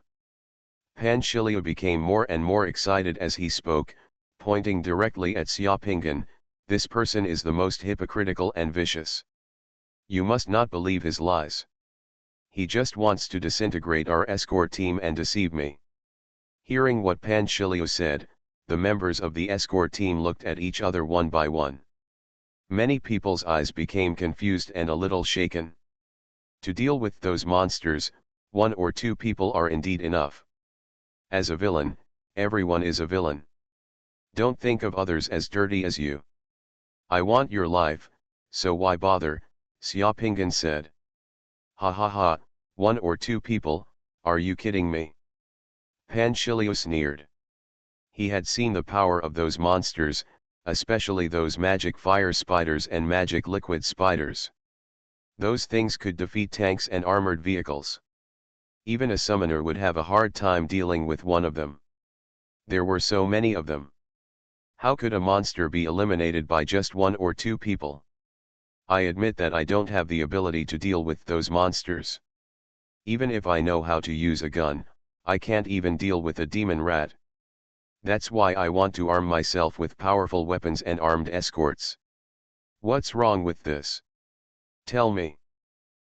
Pan Shiliu became more and more excited as he spoke, pointing directly at Xiaopinggan. This person is the most hypocritical and vicious. You must not believe his lies. He just wants to disintegrate our escort team and deceive me. Hearing what Pan Shiliu said, the members of the escort team looked at each other one by one. Many people's eyes became confused and a little shaken. To deal with those monsters, 1 or 2 people are indeed enough. As a villain, everyone is a villain. Don't think of others as dirty as you. I want your life, so why bother, Xiaopinggan said. Ha ha ha, 1 or 2 people, are you kidding me? Pan Shiliu sneered. He had seen the power of those monsters, especially those magic fire spiders and magic liquid spiders. Those things could defeat tanks and armored vehicles. Even a summoner would have a hard time dealing with one of them. There were so many of them. How could a monster be eliminated by just 1 or 2 people? I admit that I don't have the ability to deal with those monsters. Even if I know how to use a gun, I can't even deal with a demon rat. That's why I want to arm myself with powerful weapons and armed escorts. What's wrong with this? Tell me.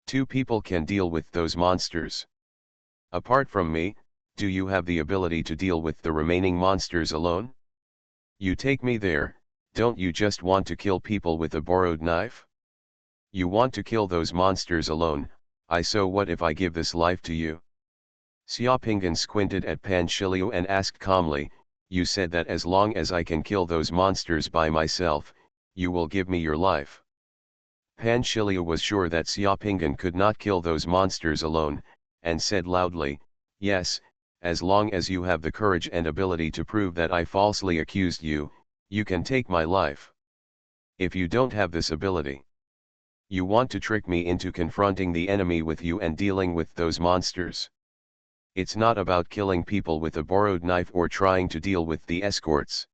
2 people can deal with those monsters. Apart from me, do you have the ability to deal with the remaining monsters alone? You take me there, don't you just want to kill people with a borrowed knife? You want to kill those monsters alone, so what if I give this life to you? Xiaopinggan squinted at Pan Shiliu and asked calmly, you said that as long as I can kill those monsters by myself, you will give me your life. Pan Shiliu was sure that Xiaopinggan could not kill those monsters alone, and said loudly, yes, as long as you have the courage and ability to prove that I falsely accused you, you can take my life. If you don't have this ability, you want to trick me into confronting the enemy with you and dealing with those monsters. It's not about killing people with a borrowed knife or trying to deal with the escorts.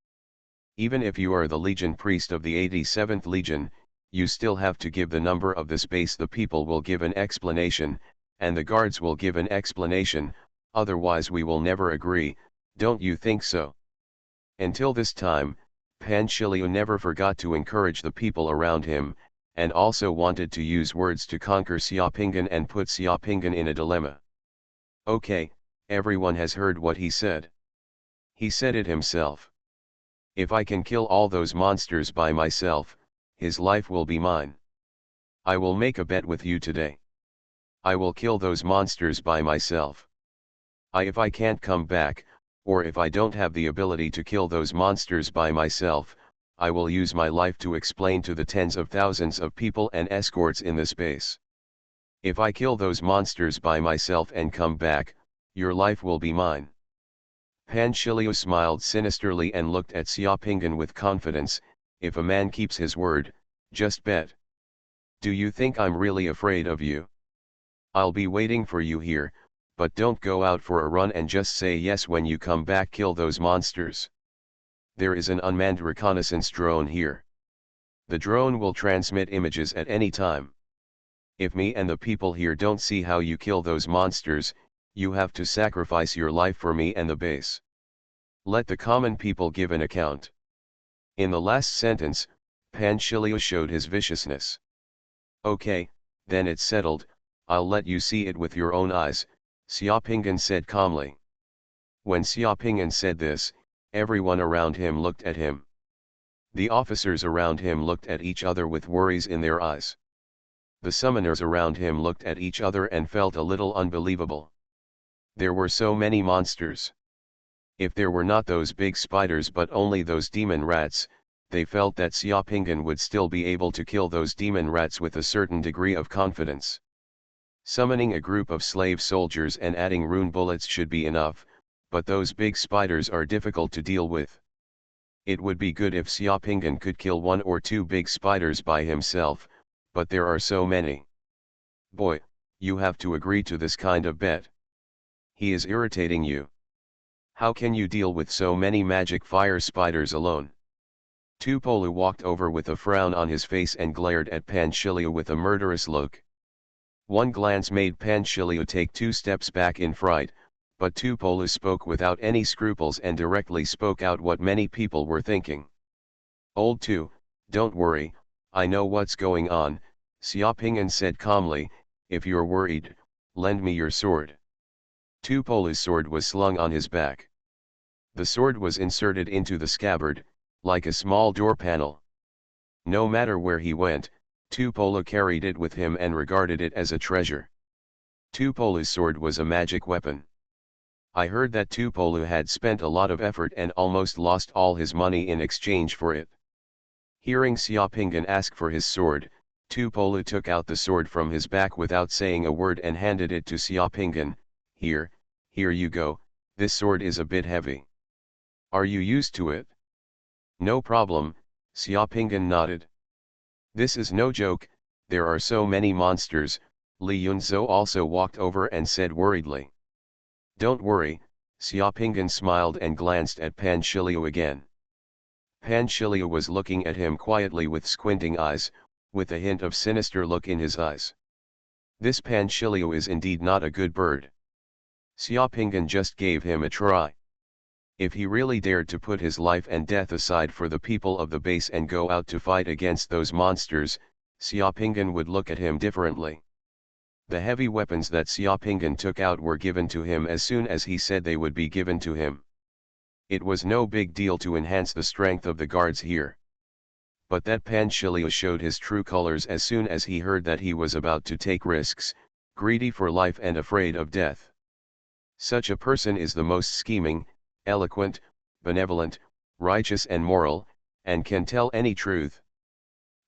Even if you are the Legion priest of the 87th Legion, you still have to give the number of the space. The people will give an explanation, and the guards will give an explanation, otherwise we will never agree, don't you think so? Until this time, Pan Shiliu never forgot to encourage the people around him, and also wanted to use words to conquer Xiaopinggan and put Xiaopinggan in a dilemma. Okay, everyone has heard what he said. He said it himself. If I can kill all those monsters by myself, his life will be mine. I will make a bet with you today. I will kill those monsters by myself. If I can't come back, or if I don't have the ability to kill those monsters by myself, I will use my life to explain to the tens of thousands of people and escorts in the space. If I kill those monsters by myself and come back, your life will be mine. Pan Shiliu smiled sinisterly and looked at Xiaopinggan with confidence. If a man keeps his word, just bet. Do you think I'm really afraid of you? I'll be waiting for you here, but don't go out for a run and just say yes when you come back. Kill those monsters. There is an unmanned reconnaissance drone here. The drone will transmit images at any time. If me and the people here don't see how you kill those monsters, you have to sacrifice your life for me and the base. Let the common people give an account. In the last sentence, Pan Shiliu showed his viciousness. Okay, then it's settled, I'll let you see it with your own eyes, Xiaopinggan said calmly. When Xiaopinggan said this, everyone around him looked at him. The officers around him looked at each other with worries in their eyes. The summoners around him looked at each other and felt a little unbelievable. There were so many monsters. If there were not those big spiders but only those demon rats, they felt that Xiaopinggan would still be able to kill those demon rats with a certain degree of confidence. Summoning a group of slave soldiers and adding rune bullets should be enough, but those big spiders are difficult to deal with. It would be good if Xiaopinggan could kill 1 or 2 big spiders by himself, but there are so many. Boy, you have to agree to this kind of bet. He is irritating you. How can you deal with so many magic fire spiders alone? Tupolu walked over with a frown on his face and glared at Pan Shiliu with a murderous look. One glance made Pan Shiliu take 2 steps back in fright, but Tupolew spoke without any scruples and directly spoke out what many people were thinking. Old Tu, don't worry, I know what's going on, Xiaoping'an said calmly, if you're worried, lend me your sword. Tupolew's sword was slung on his back. The sword was inserted into the scabbard, like a small door panel. No matter where he went, Tupolew carried it with him and regarded it as a treasure. Tupolew's sword was a magic weapon. I heard that Tupolew had spent a lot of effort and almost lost all his money in exchange for it. Hearing Xiaoping'an ask for his sword, Tupolew took out the sword from his back without saying a word and handed it to Xiaoping'an. Here you go, this sword is a bit heavy. Are you used to it? No problem, Xiaoping'an nodded. This is no joke, there are so many monsters, Li Yunzhou also walked over and said worriedly. Don't worry, Xiaoping'an smiled and glanced at Pan Shiliu again. Pan Shiliu was looking at him quietly with squinting eyes, with a hint of sinister look in his eyes. This Pan Shiliu is indeed not a good bird. Xiaoping'an just gave him a try. If he really dared to put his life and death aside for the people of the base and go out to fight against those monsters, Xiaoping'an would look at him differently. The heavy weapons that Xiaoping'an took out were given to him as soon as he said they would be given to him. It was no big deal to enhance the strength of the guards here. But that Pan Shiliu showed his true colors as soon as he heard that he was about to take risks, greedy for life and afraid of death. Such a person is the most scheming, eloquent, benevolent, righteous and moral, and can tell any truth.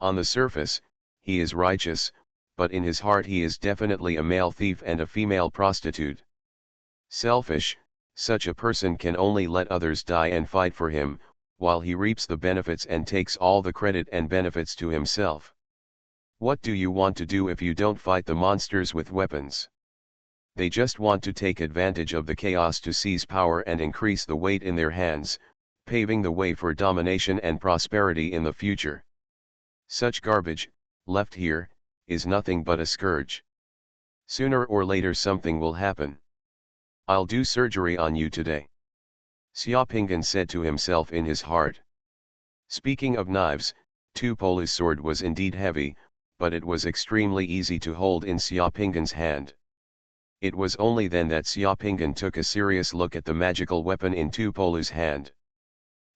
On the surface, he is righteous, but in his heart he is definitely a male thief and a female prostitute. Selfish, such a person can only let others die and fight for him, while he reaps the benefits and takes all the credit and benefits to himself. What do you want to do if you don't fight the monsters with weapons? They just want to take advantage of the chaos to seize power and increase the weight in their hands, paving the way for domination and prosperity in the future. Such garbage, left here, is nothing but a scourge. Sooner or later something will happen. I'll do surgery on you today. Xiaoping'an said to himself in his heart. Speaking of knives, Tupolew's sword was indeed heavy, but it was extremely easy to hold in Xiaoping'an's hand. It was only then that Xiaoping'an took a serious look at the magical weapon in Tupolew's hand.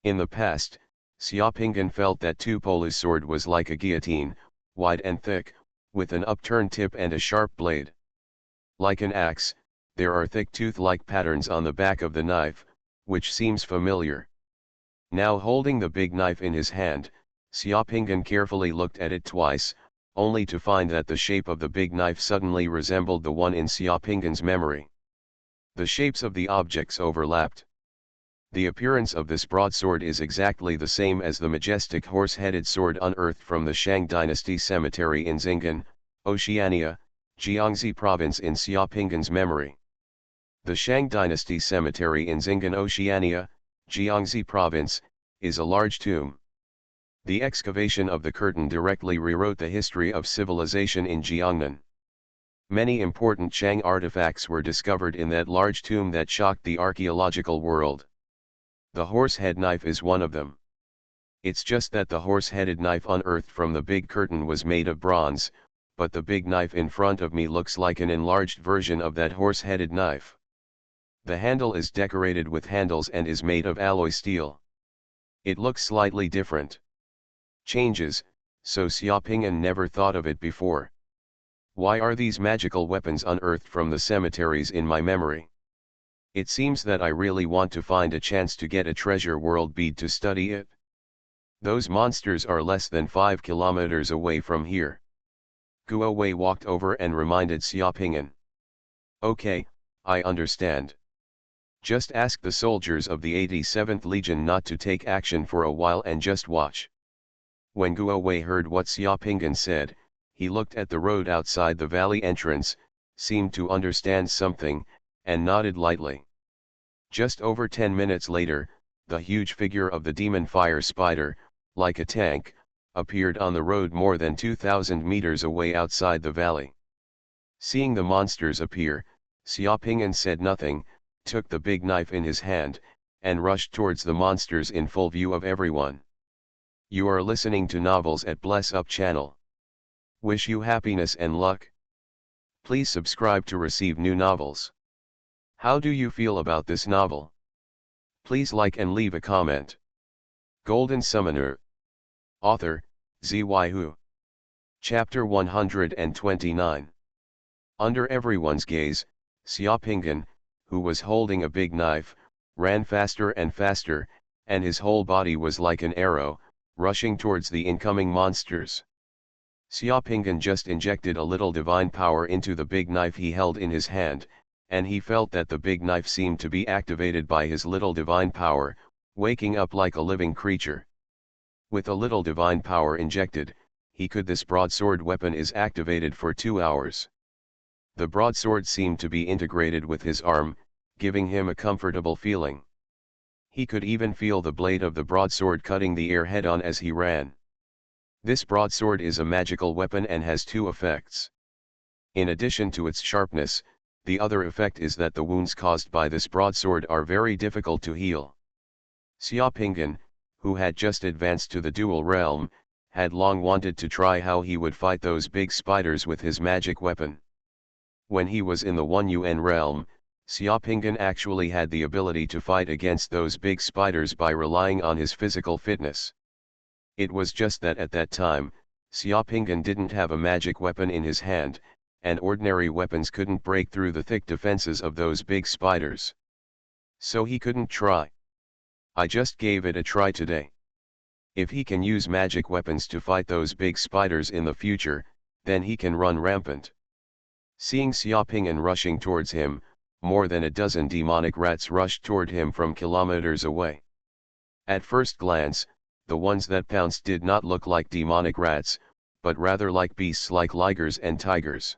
In the past, Xiaoping'an felt that Tupolew's sword was like a guillotine, wide and thick, with an upturned tip and a sharp blade. Like an axe, there are thick tooth-like patterns on the back of the knife, which seems familiar. Now holding the big knife in his hand, Xiaoping'an carefully looked at it twice, only to find that the shape of the big knife suddenly resembled the one in Xiaoping'an's memory. The shapes of the objects overlapped. The appearance of this broadsword is exactly the same as the majestic horse-headed sword unearthed from the Shang dynasty cemetery in Xingan, Oceania, Jiangxi province in Xiaoping'an's memory. The Shang dynasty cemetery in Xingan, Oceania, Jiangxi province, is a large tomb. The excavation of the curtain directly rewrote the history of civilization in Jiangnan. Many important Shang artifacts were discovered in that large tomb that shocked the archaeological world. The horse-head knife is one of them. It's just that the horse-headed knife unearthed from the big curtain was made of bronze, but the big knife in front of me looks like an enlarged version of that horse-headed knife. The handle is decorated with handles and is made of alloy steel. It looks slightly different. Changes, so Xiaoping'an never thought of it before. Why are these magical weapons unearthed from the cemeteries in my memory? It seems that I really want to find a chance to get a treasure world bead to study it. Those monsters are less than 5 kilometers away from here. Guo Wei walked over and reminded Xiaoping'an. Okay, I understand. Just ask the soldiers of the 87th Legion not to take action for a while and just watch. When Guo Wei heard what Xiaoping'an said, he looked at the road outside the valley entrance, seemed to understand something, and nodded lightly. Just over 10 minutes later, the huge figure of the demon fire spider, like a tank, appeared on the road more than 2,000 meters away outside the valley. Seeing the monsters appear, Xiaoping'an said nothing, took the big knife in his hand, and rushed towards the monsters in full view of everyone. You are listening to Novels at Bless Up channel. Wish you happiness and luck. Please subscribe to receive new novels. How do you feel about this novel? Please like and leave a comment. Golden Summoner. Author, Xuanhuan. Chapter 129. Under everyone's gaze, Xiaoping'an, who was holding a big knife, ran faster and faster, and his whole body was like an arrow, rushing towards the incoming monsters. Xiaoping'an just injected a little divine power into the big knife he held in his hand, and he felt that the big knife seemed to be activated by his little divine power, waking up like a living creature. With a little divine power injected, this broadsword weapon is activated for 2 hours. The broadsword seemed to be integrated with his arm, giving him a comfortable feeling. He could even feel the blade of the broadsword cutting the air head-on as he ran. This broadsword is a magical weapon and has 2 effects. In addition to its sharpness, the other effect is that the wounds caused by this broadsword are very difficult to heal. Xiaoping'an, who had just advanced to the dual realm, had long wanted to try how he would fight those big spiders with his magic weapon. When he was in the 1UN realm, Xiaoping'an actually had the ability to fight against those big spiders by relying on his physical fitness. It was just that at that time, Xiaoping'an didn't have a magic weapon in his hand, and ordinary weapons couldn't break through the thick defenses of those big spiders. So he couldn't try. I just gave it a try today. If he can use magic weapons to fight those big spiders in the future, then he can run rampant. Seeing Xiaoping'an rushing towards him, more than a dozen demonic rats rushed toward him from kilometers away. At first glance, the ones that pounced did not look like demonic rats, but rather like beasts like ligers and tigers.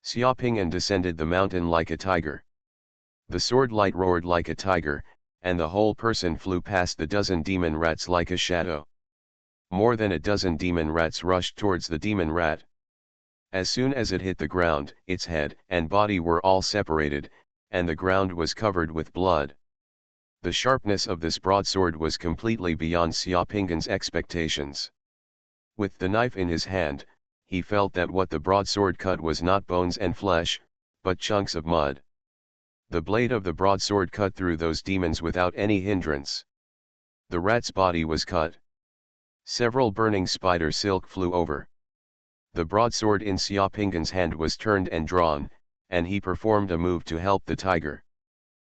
Xiaoping'an descended the mountain like a tiger. The sword light roared like a tiger, and the whole person flew past the dozen demon rats like a shadow. More than a dozen demon rats rushed towards the demon rat. As soon as it hit the ground, its head and body were all separated, and the ground was covered with blood. The sharpness of this broadsword was completely beyond Xiaoping'an's expectations. With the knife in his hand, he felt that what the broadsword cut was not bones and flesh, but chunks of mud. The blade of the broadsword cut through those demons without any hindrance. The rat's body was cut. Several burning spider silk flew over. The broadsword in Xiaoping'an's hand was turned and drawn, and he performed a move to help the tiger.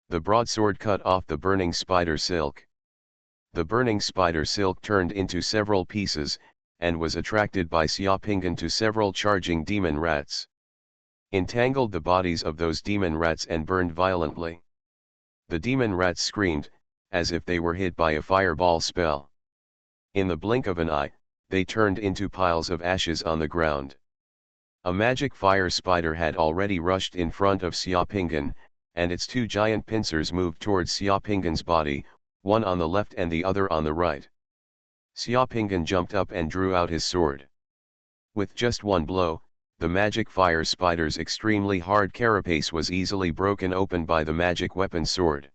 The broadsword cut off the burning spider silk. The burning spider silk turned into several pieces, and was attracted by Xiaoping'an to several charging demon rats. Entangled the bodies of those demon rats and burned violently. The demon rats screamed, as if they were hit by a fireball spell. In the blink of an eye, they turned into piles of ashes on the ground. A magic fire spider had already rushed in front of Xiaoping'an, and its 2 giant pincers moved towards Xiaoping'an's body, one on the left and the other on the right. Xiaoping'an jumped up and drew out his sword. With just one blow, the magic fire spider's extremely hard carapace was easily broken open by the magic weapon sword.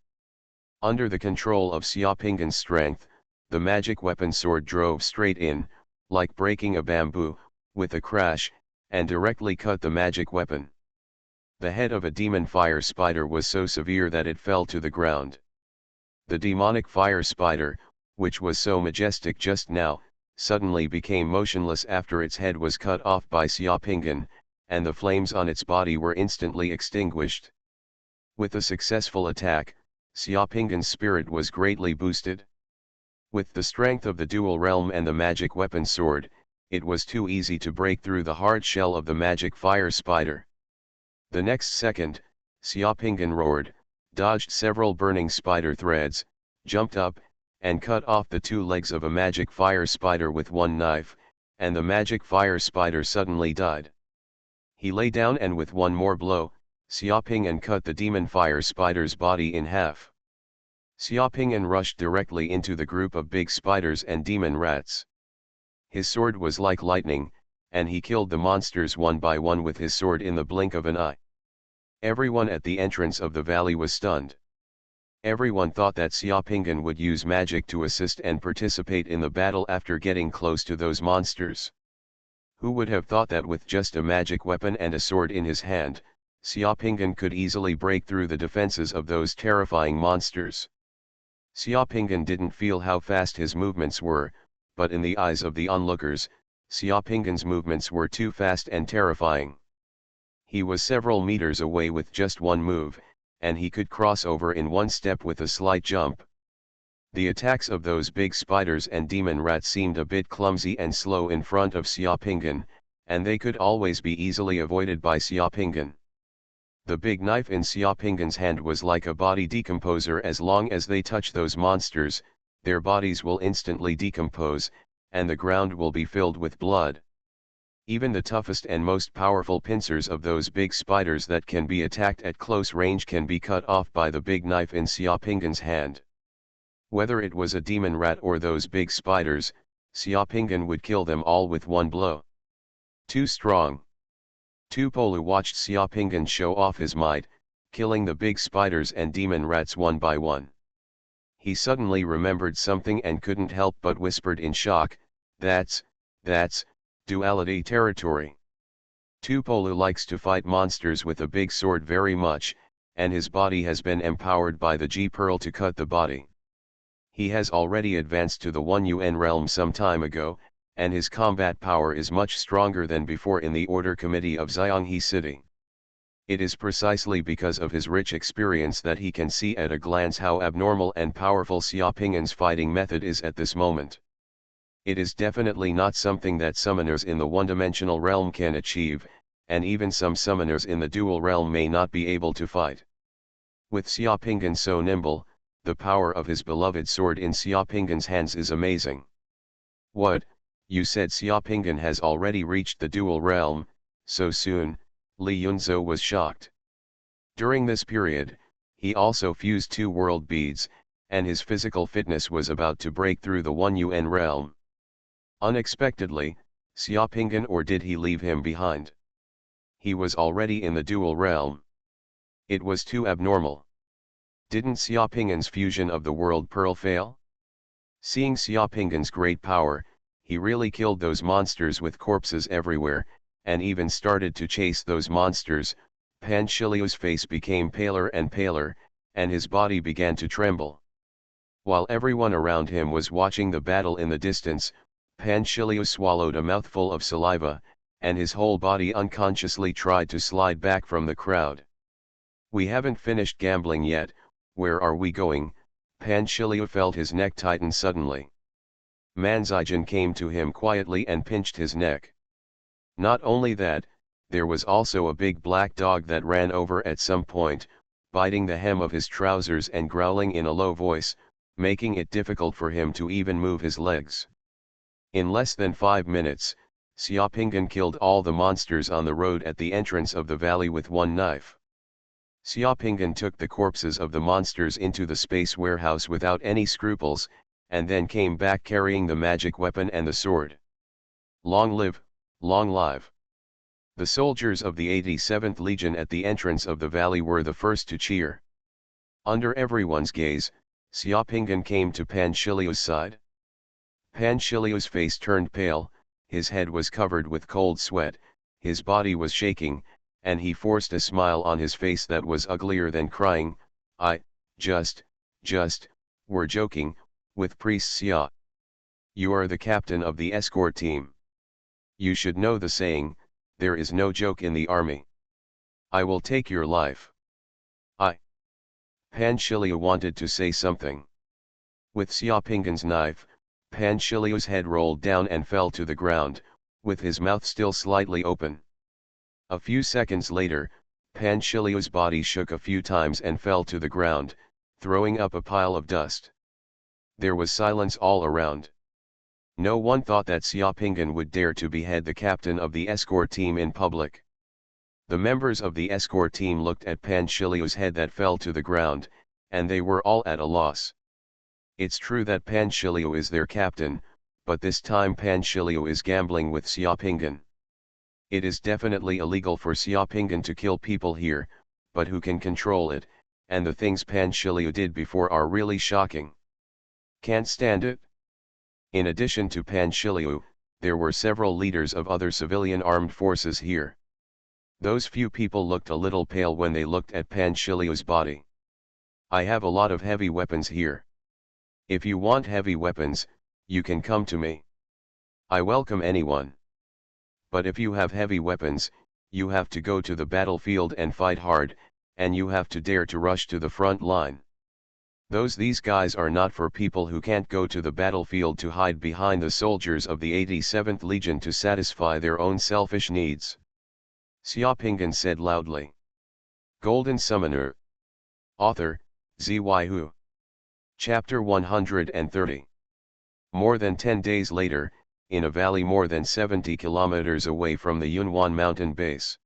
Under the control of Xiaoping'an's strength, the magic weapon sword drove straight in, like breaking a bamboo, with a crash, and directly cut the magic weapon. The head of a demon fire spider was so severe that it fell to the ground. The demonic fire spider, which was so majestic just now, suddenly became motionless after its head was cut off by Xiaoping'an, and the flames on its body were instantly extinguished. With a successful attack, Xiaoping'an's spirit was greatly boosted. With the strength of the dual realm and the magic weapon sword, it was too easy to break through the hard shell of the magic fire spider. The next second, Xiaoping'an roared, dodged several burning spider threads, jumped up, and cut off the 2 legs of a magic fire spider with one knife, and the magic fire spider suddenly died. He lay down and with one more blow, Xiaoping'an cut the demon fire spider's body in half. Xiaoping'an rushed directly into the group of big spiders and demon rats. His sword was like lightning, and he killed the monsters one by one with his sword in the blink of an eye. Everyone at the entrance of the valley was stunned. Everyone thought that Xiaopingyan would use magic to assist and participate in the battle after getting close to those monsters. Who would have thought that with just a magic weapon and a sword in his hand, Xiaopingyan could easily break through the defenses of those terrifying monsters? Xiaopingyan didn't feel how fast his movements were, but in the eyes of the onlookers, Xiaopingyan's movements were too fast and terrifying. He was several meters away with just one move, and he could cross over in one step with a slight jump. The attacks of those big spiders and demon rats seemed a bit clumsy and slow in front of Xiaopingyan, and they could always be easily avoided by Xiaopingyan. The big knife in Xiaopingyan's hand was like a body decomposer. As long as they touch those monsters, their bodies will instantly decompose, and the ground will be filled with blood. Even the toughest and most powerful pincers of those big spiders that can be attacked at close range can be cut off by the big knife in Xiaopingyan's hand. Whether it was a demon rat or those big spiders, Xiaopingyan would kill them all with one blow. Too strong. Tupolu watched Xiaopingyan show off his might, killing the big spiders and demon rats one by one. He suddenly remembered something and couldn't help but whispered in shock, that's duality territory. Tupolu likes to fight monsters with a big sword very much, and his body has been empowered by the G-Pearl to cut the body. He has already advanced to the 1 UN realm some time ago, and his combat power is much stronger than before in the Order Committee of Xianghe City. It is precisely because of his rich experience that he can see at a glance how abnormal and powerful Xiaopingyan's fighting method is at this moment. It is definitely not something that summoners in the one-dimensional realm can achieve, and even some summoners in the dual realm may not be able to fight. With Xiaopingyan so nimble, the power of his beloved sword in Xiaopingyan's hands is amazing. What, you said Xiaopingyan has already reached the dual realm, so soon? Li Yunzhou was shocked. During this period, he also fused 2 world beads, and his physical fitness was about to break through the 1 UN realm. Unexpectedly, Xiaopingyan, or did he leave him behind? He was already in the dual realm. It was too abnormal. Didn't Xiaopingyan's fusion of the world pearl fail? Seeing Xiaopingyan's great power, he really killed those monsters with corpses everywhere, and even started to chase those monsters. Pan Shiliu's face became paler and paler, and his body began to tremble. While everyone around him was watching the battle in the distance, Pan Shiliu swallowed a mouthful of saliva, and his whole body unconsciously tried to slide back from the crowd. We haven't finished gambling yet, where are we going? Pan Shiliu felt his neck tighten suddenly. Manzijin came to him quietly and pinched his neck. Not only that, there was also a big black dog that ran over at some point, biting the hem of his trousers and growling in a low voice, making it difficult for him to even move his legs. In less than 5 minutes, Xiaopingyan killed all the monsters on the road at the entrance of the valley with one knife. Xiaopingyan took the corpses of the monsters into the space warehouse without any scruples, and then came back carrying the magic weapon and the sword. Long live, long live! The soldiers of the 87th Legion at the entrance of the valley were the first to cheer. Under everyone's gaze, Xiaopingyan came to Pan Shiliu's side. Pan Shiliu's face turned pale, his head was covered with cold sweat, his body was shaking, and he forced a smile on his face that was uglier than crying. We're joking, with Priest Xia. You are the captain of the escort team. You should know the saying, there is no joke in the army. I will take your life. Pan Shiliu wanted to say something. With Xiaopingyan's knife, Pan Shiliu's head rolled down and fell to the ground, with his mouth still slightly open. A few seconds later, Pan Shiliu's body shook a few times and fell to the ground, throwing up a pile of dust. There was silence all around. No one thought that Xiaopingyan would dare to behead the captain of the escort team in public. The members of the escort team looked at Pan Shiliu's head that fell to the ground, and they were all at a loss. It's true that Pan Shiliu is their captain, but this time Pan Shiliu is gambling with Xiaopingyan. It is definitely illegal for Xiaopingan to kill people here, but who can control it, and the things Pan Shiliu did before are really shocking. Can't stand it? In addition to Pan Shiliu, there were several leaders of other civilian armed forces here. Those few people looked a little pale when they looked at Pan Shiliu's body. I have a lot of heavy weapons here. If you want heavy weapons, you can come to me. I welcome anyone. But if you have heavy weapons, you have to go to the battlefield and fight hard, and you have to dare to rush to the front line. These guys are not for people who can't go to the battlefield to hide behind the soldiers of the 87th Legion to satisfy their own selfish needs. Xiaopingan said loudly. Golden Summoner. Author, Xuanhuan. Chapter 130. More than 10 days later, in a valley more than 70 kilometers away from the Yunwan mountain base.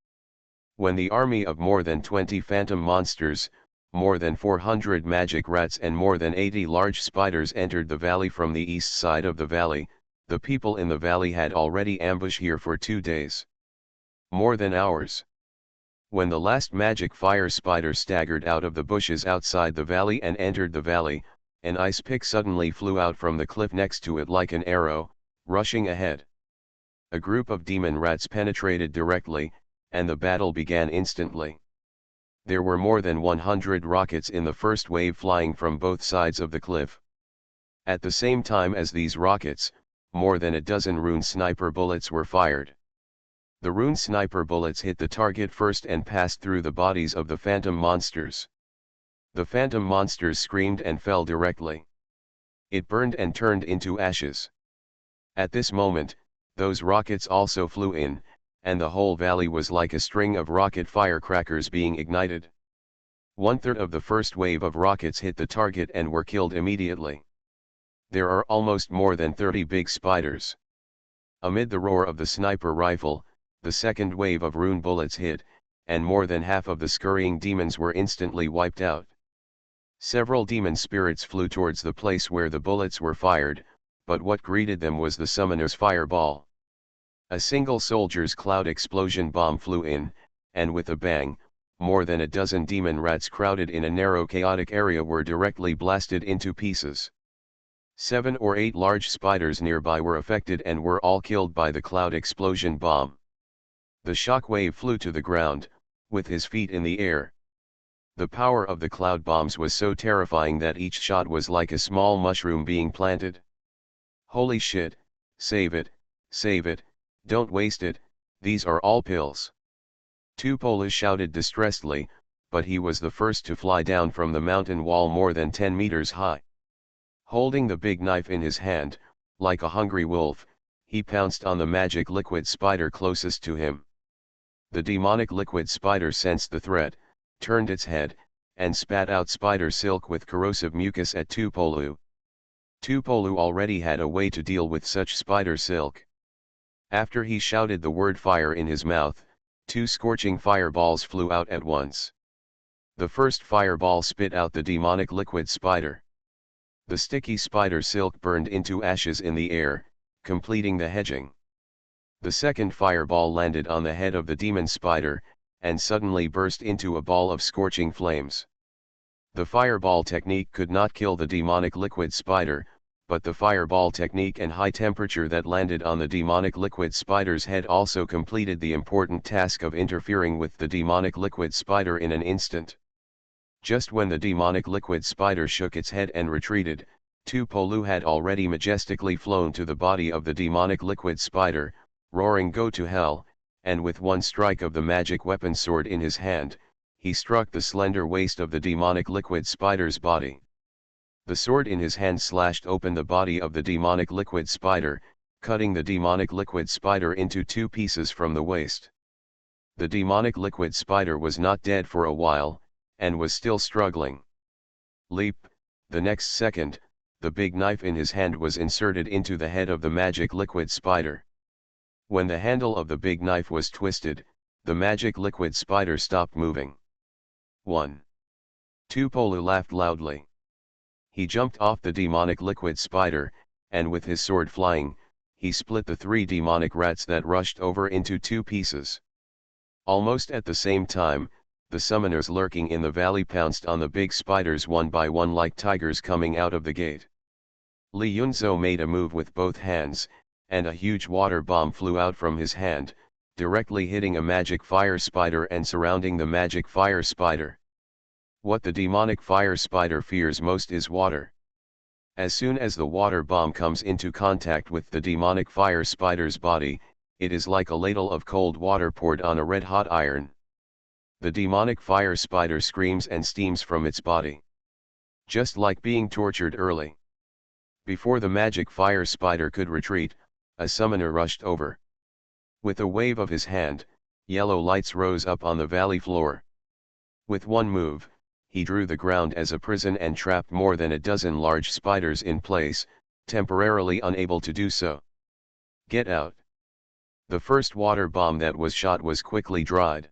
When the army of more than 20 phantom monsters, more than 400 magic rats and more than 80 large spiders entered the valley from the east side of the valley, the people in the valley had already ambushed here for 2 days. More than hours. When the last magic fire spider staggered out of the bushes outside the valley and entered the valley, an ice pick suddenly flew out from the cliff next to it like an arrow, rushing ahead. A group of demon rats penetrated directly, and the battle began instantly. There were more than 100 rockets in the first wave flying from both sides of the cliff. At the same time as these rockets, more than a dozen rune sniper bullets were fired. The rune sniper bullets hit the target first and passed through the bodies of the phantom monsters. The phantom monsters screamed and fell directly. It burned and turned into ashes. At this moment, those rockets also flew in, and the whole valley was like a string of rocket firecrackers being ignited. 1/3 of the first wave of rockets hit the target and were killed immediately. There are almost more than 30 big spiders. Amid the roar of the sniper rifle, the second wave of rune bullets hit, and more than half of the scurrying demons were instantly wiped out. Several demon spirits flew towards the place where the bullets were fired, but what greeted them was the summoner's fireball. A single soldier's cloud explosion bomb flew in, and with a bang, more than a dozen demon rats crowded in a narrow chaotic area were directly blasted into pieces. 7 or 8 large spiders nearby were affected and were all killed by the cloud explosion bomb. The shockwave flew to the ground, with his feet in the air. The power of the cloud bombs was so terrifying that each shot was like a small mushroom being planted. Holy shit, save it, don't waste it, these are all pills. Tupola shouted distressedly, but he was the first to fly down from the mountain wall more than 10 meters high. Holding the big knife in his hand, like a hungry wolf, he pounced on the magic liquid spider closest to him. The demonic liquid spider sensed the threat, turned its head, and spat out spider silk with corrosive mucus at Tupolu. Tupolu already had a way to deal with such spider silk. After he shouted the word fire in his mouth, 2 scorching fireballs flew out at once. The first fireball spit out the demonic liquid spider. The sticky spider silk burned into ashes in the air, completing the hedging. The second fireball landed on the head of the demon spider, and suddenly burst into a ball of scorching flames. The fireball technique could not kill the demonic liquid spider, but the fireball technique and high temperature that landed on the demonic liquid spider's head also completed the important task of interfering with the demonic liquid spider in an instant. Just when the demonic liquid spider shook its head and retreated, Tupolu had already majestically flown to the body of the demonic liquid spider, roaring "Go to hell," and with one strike of the magic weapon sword in his hand, he struck the slender waist of the demonic liquid spider's body. The sword in his hand slashed open the body of the demonic liquid spider, cutting the demonic liquid spider into 2 pieces from the waist. The demonic liquid spider was not dead for a while, and was still struggling. Leap, the next second, the big knife in his hand was inserted into the head of the magic liquid spider. When the handle of the big knife was twisted, the magic liquid spider stopped moving. 1. Tupolu laughed loudly. He jumped off the demonic liquid spider, and with his sword flying, he split the 3 demonic rats that rushed over into 2 pieces. Almost at the same time, the summoners lurking in the valley pounced on the big spiders one by one like tigers coming out of the gate. Li Yunzhou made a move with both hands, and a huge water bomb flew out from his hand, directly hitting a magic fire spider and surrounding the magic fire spider. What the demonic fire spider fears most is water. As soon as the water bomb comes into contact with the demonic fire spider's body, it is like a ladle of cold water poured on a red-hot iron. The demonic fire spider screams and steams from its body, just like being tortured early. Before the magic fire spider could retreat, a summoner rushed over. With a wave of his hand, yellow lights rose up on the valley floor. With one move, he drew the ground as a prison and trapped more than a dozen large spiders in place, temporarily unable to do so. Get out! The first water bomb that was shot was quickly dried.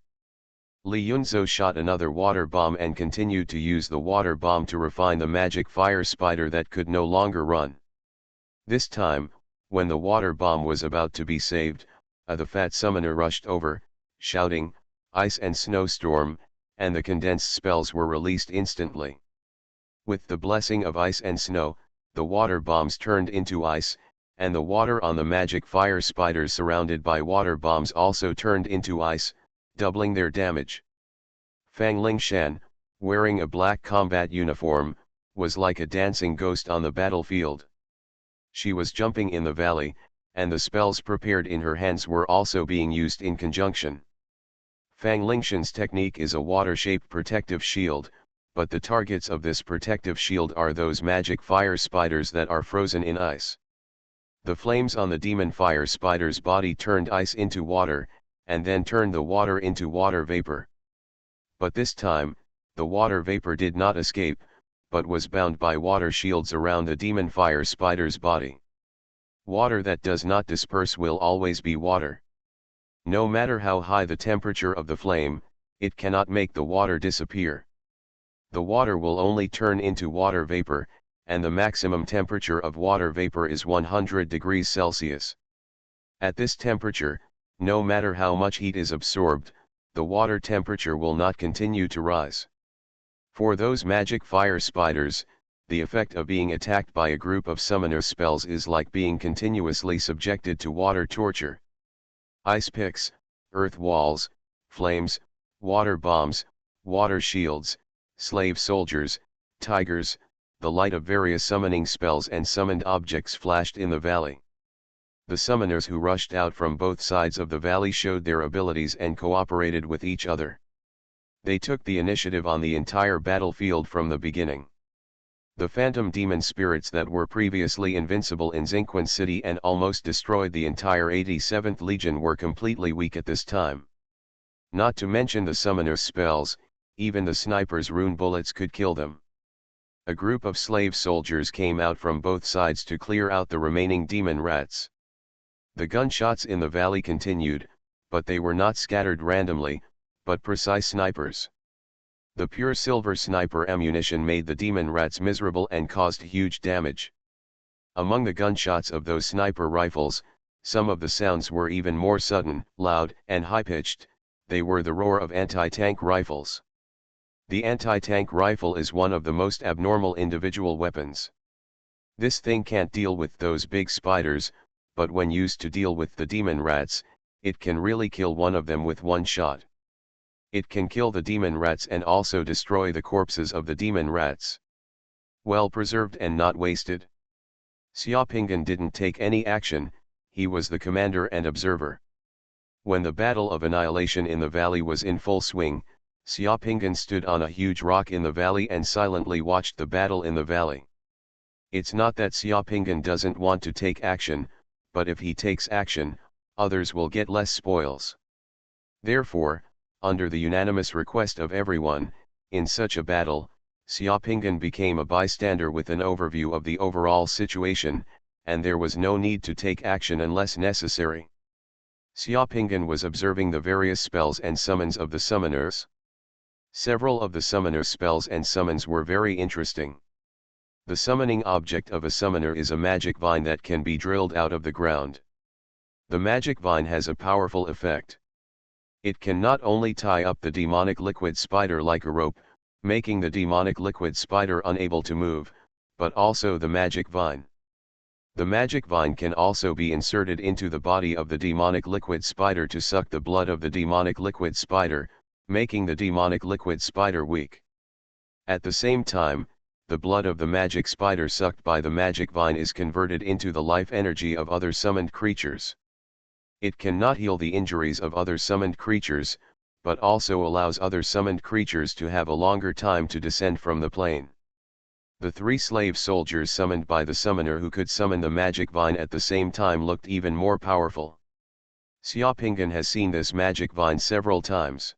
Li Yunzhou shot another water bomb and continued to use the water bomb to refine the magic fire spider that could no longer run. This time, when the water bomb was about to be saved, the fat summoner rushed over, shouting, "Ice and snowstorm," and the condensed spells were released instantly. With the blessing of ice and snow, the water bombs turned into ice, and the water on the magic fire spiders surrounded by water bombs also turned into ice, doubling their damage. Fang Lingshan, wearing a black combat uniform, was like a dancing ghost on the battlefield. She was jumping in the valley, and the spells prepared in her hands were also being used in conjunction. Fang Lingshan's technique is a water-shaped protective shield, but the targets of this protective shield are those magic fire spiders that are frozen in ice. The flames on the demon fire spider's body turned ice into water, and then turned the water into water vapor. But this time, the water vapor did not escape, but was bound by water shields around the demon fire spider's body. Water that does not disperse will always be water. No matter how high the temperature of the flame, it cannot make the water disappear. The water will only turn into water vapor, and the maximum temperature of water vapor is 100 degrees Celsius. At this temperature, no matter how much heat is absorbed, the water temperature will not continue to rise. For those magic fire spiders, the effect of being attacked by a group of summoner spells is like being continuously subjected to water torture. Ice picks, earth walls, flames, water bombs, water shields, slave soldiers, tigers, the light of various summoning spells and summoned objects flashed in the valley. The summoners who rushed out from both sides of the valley showed their abilities and cooperated with each other. They took the initiative on the entire battlefield from the beginning. The phantom demon spirits that were previously invincible in Xingquan City and almost destroyed the entire 87th Legion were completely weak at this time. Not to mention the summoner's spells, even the sniper's rune bullets could kill them. A group of slave soldiers came out from both sides to clear out the remaining demon rats. The gunshots in the valley continued, but they were not scattered randomly, but precise snipers. The pure silver sniper ammunition made the demon rats miserable and caused huge damage. Among the gunshots of those sniper rifles, some of the sounds were even more sudden, loud, and high-pitched. They were the roar of anti-tank rifles. The anti-tank rifle is one of the most abnormal individual weapons. This thing can't deal with those big spiders, but when used to deal with the demon rats, it can really kill one of them with one shot. It can kill the demon rats and also destroy the corpses of the demon rats. Well preserved and not wasted. Xiaopinggan didn't take any action, he was the commander and observer. When the battle of annihilation in the valley was in full swing, Xiaopinggan stood on a huge rock in the valley and silently watched the battle in the valley. It's not that Xiaopinggan doesn't want to take action, but if he takes action, others will get less spoils. Therefore, under the unanimous request of everyone, in such a battle, Xiaopinggan became a bystander with an overview of the overall situation, and there was no need to take action unless necessary. Xiaopinggan was observing the various spells and summons of the summoners. Several of the summoners' spells and summons were very interesting. The summoning object of a summoner is a magic vine that can be drilled out of the ground. The magic vine has a powerful effect. It can not only tie up the demonic liquid spider like a rope, making the demonic liquid spider unable to move, but also the magic vine. The magic vine can also be inserted into the body of the demonic liquid spider to suck the blood of the demonic liquid spider, making the demonic liquid spider weak. At the same time, the blood of the magic spider sucked by the magic vine is converted into the life energy of other summoned creatures. It cannot heal the injuries of other summoned creatures, but also allows other summoned creatures to have a longer time to descend from the plane. The 3 slave soldiers summoned by the summoner who could summon the magic vine at the same time looked even more powerful. Xiaopinghan has seen this magic vine several times.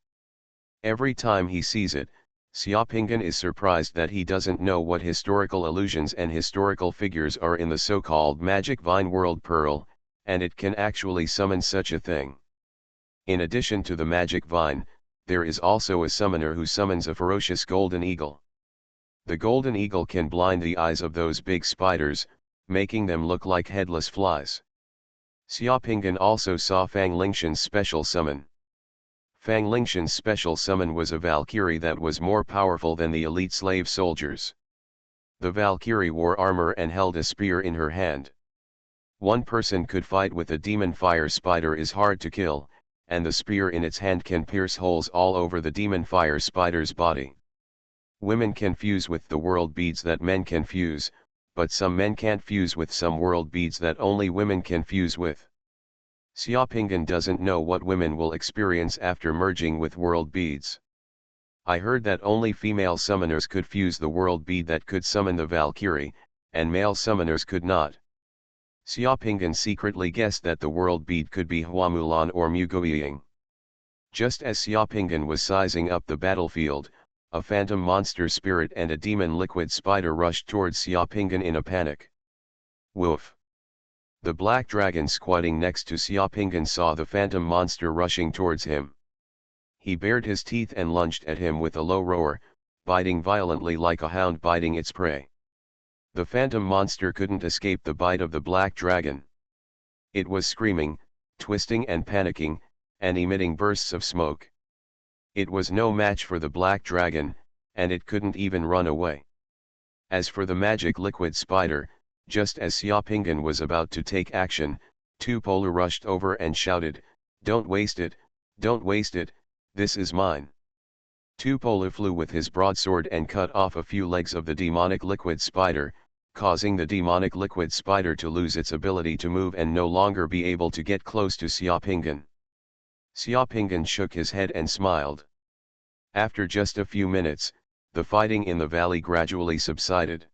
Every time he sees it, Xiaopinghan is surprised that he doesn't know what historical allusions and historical figures are in the so-called magic vine world pearl, and it can actually summon such a thing. In addition to the magic vine, there is also a summoner who summons a ferocious golden eagle. The golden eagle can blind the eyes of those big spiders, making them look like headless flies. Xiaopinghan also saw Fang Lingshan's special summon. Fang Lingshan's special summon was a Valkyrie that was more powerful than the elite slave soldiers. The Valkyrie wore armor and held a spear in her hand. One person could fight with a demon fire spider is hard to kill, and the spear in its hand can pierce holes all over the demon fire spider's body. Women can fuse with the world beads that men can fuse, but some men can't fuse with some world beads that only women can fuse with. Xiaopinghan doesn't know what women will experience after merging with world beads. I heard that only female summoners could fuse the world bead that could summon the Valkyrie, and male summoners could not. Xiaopinghan secretly guessed that the world bead could be Huamulan or Muguiying. Just as Xiaopinghan was sizing up the battlefield, a phantom monster spirit and a demon liquid spider rushed towards Xiaopinghan in a panic. Woof! The black dragon squatting next to Xiaopinghan saw the phantom monster rushing towards him. He bared his teeth and lunged at him with a low roar, biting violently like a hound biting its prey. The phantom monster couldn't escape the bite of the black dragon. It was screaming, twisting and panicking, and emitting bursts of smoke. It was no match for the black dragon, and it couldn't even run away. As for the magic liquid spider, just as Xiaopinghan was about to take action, Tupola rushed over and shouted, "Don't waste it, don't waste it, this is mine." Tupola flew with his broadsword and cut off a few legs of the demonic liquid spider, causing the demonic liquid spider to lose its ability to move and no longer be able to get close to Xiaopinghan. Xiaopinghan shook his head and smiled. After just a few minutes, the fighting in the valley gradually subsided.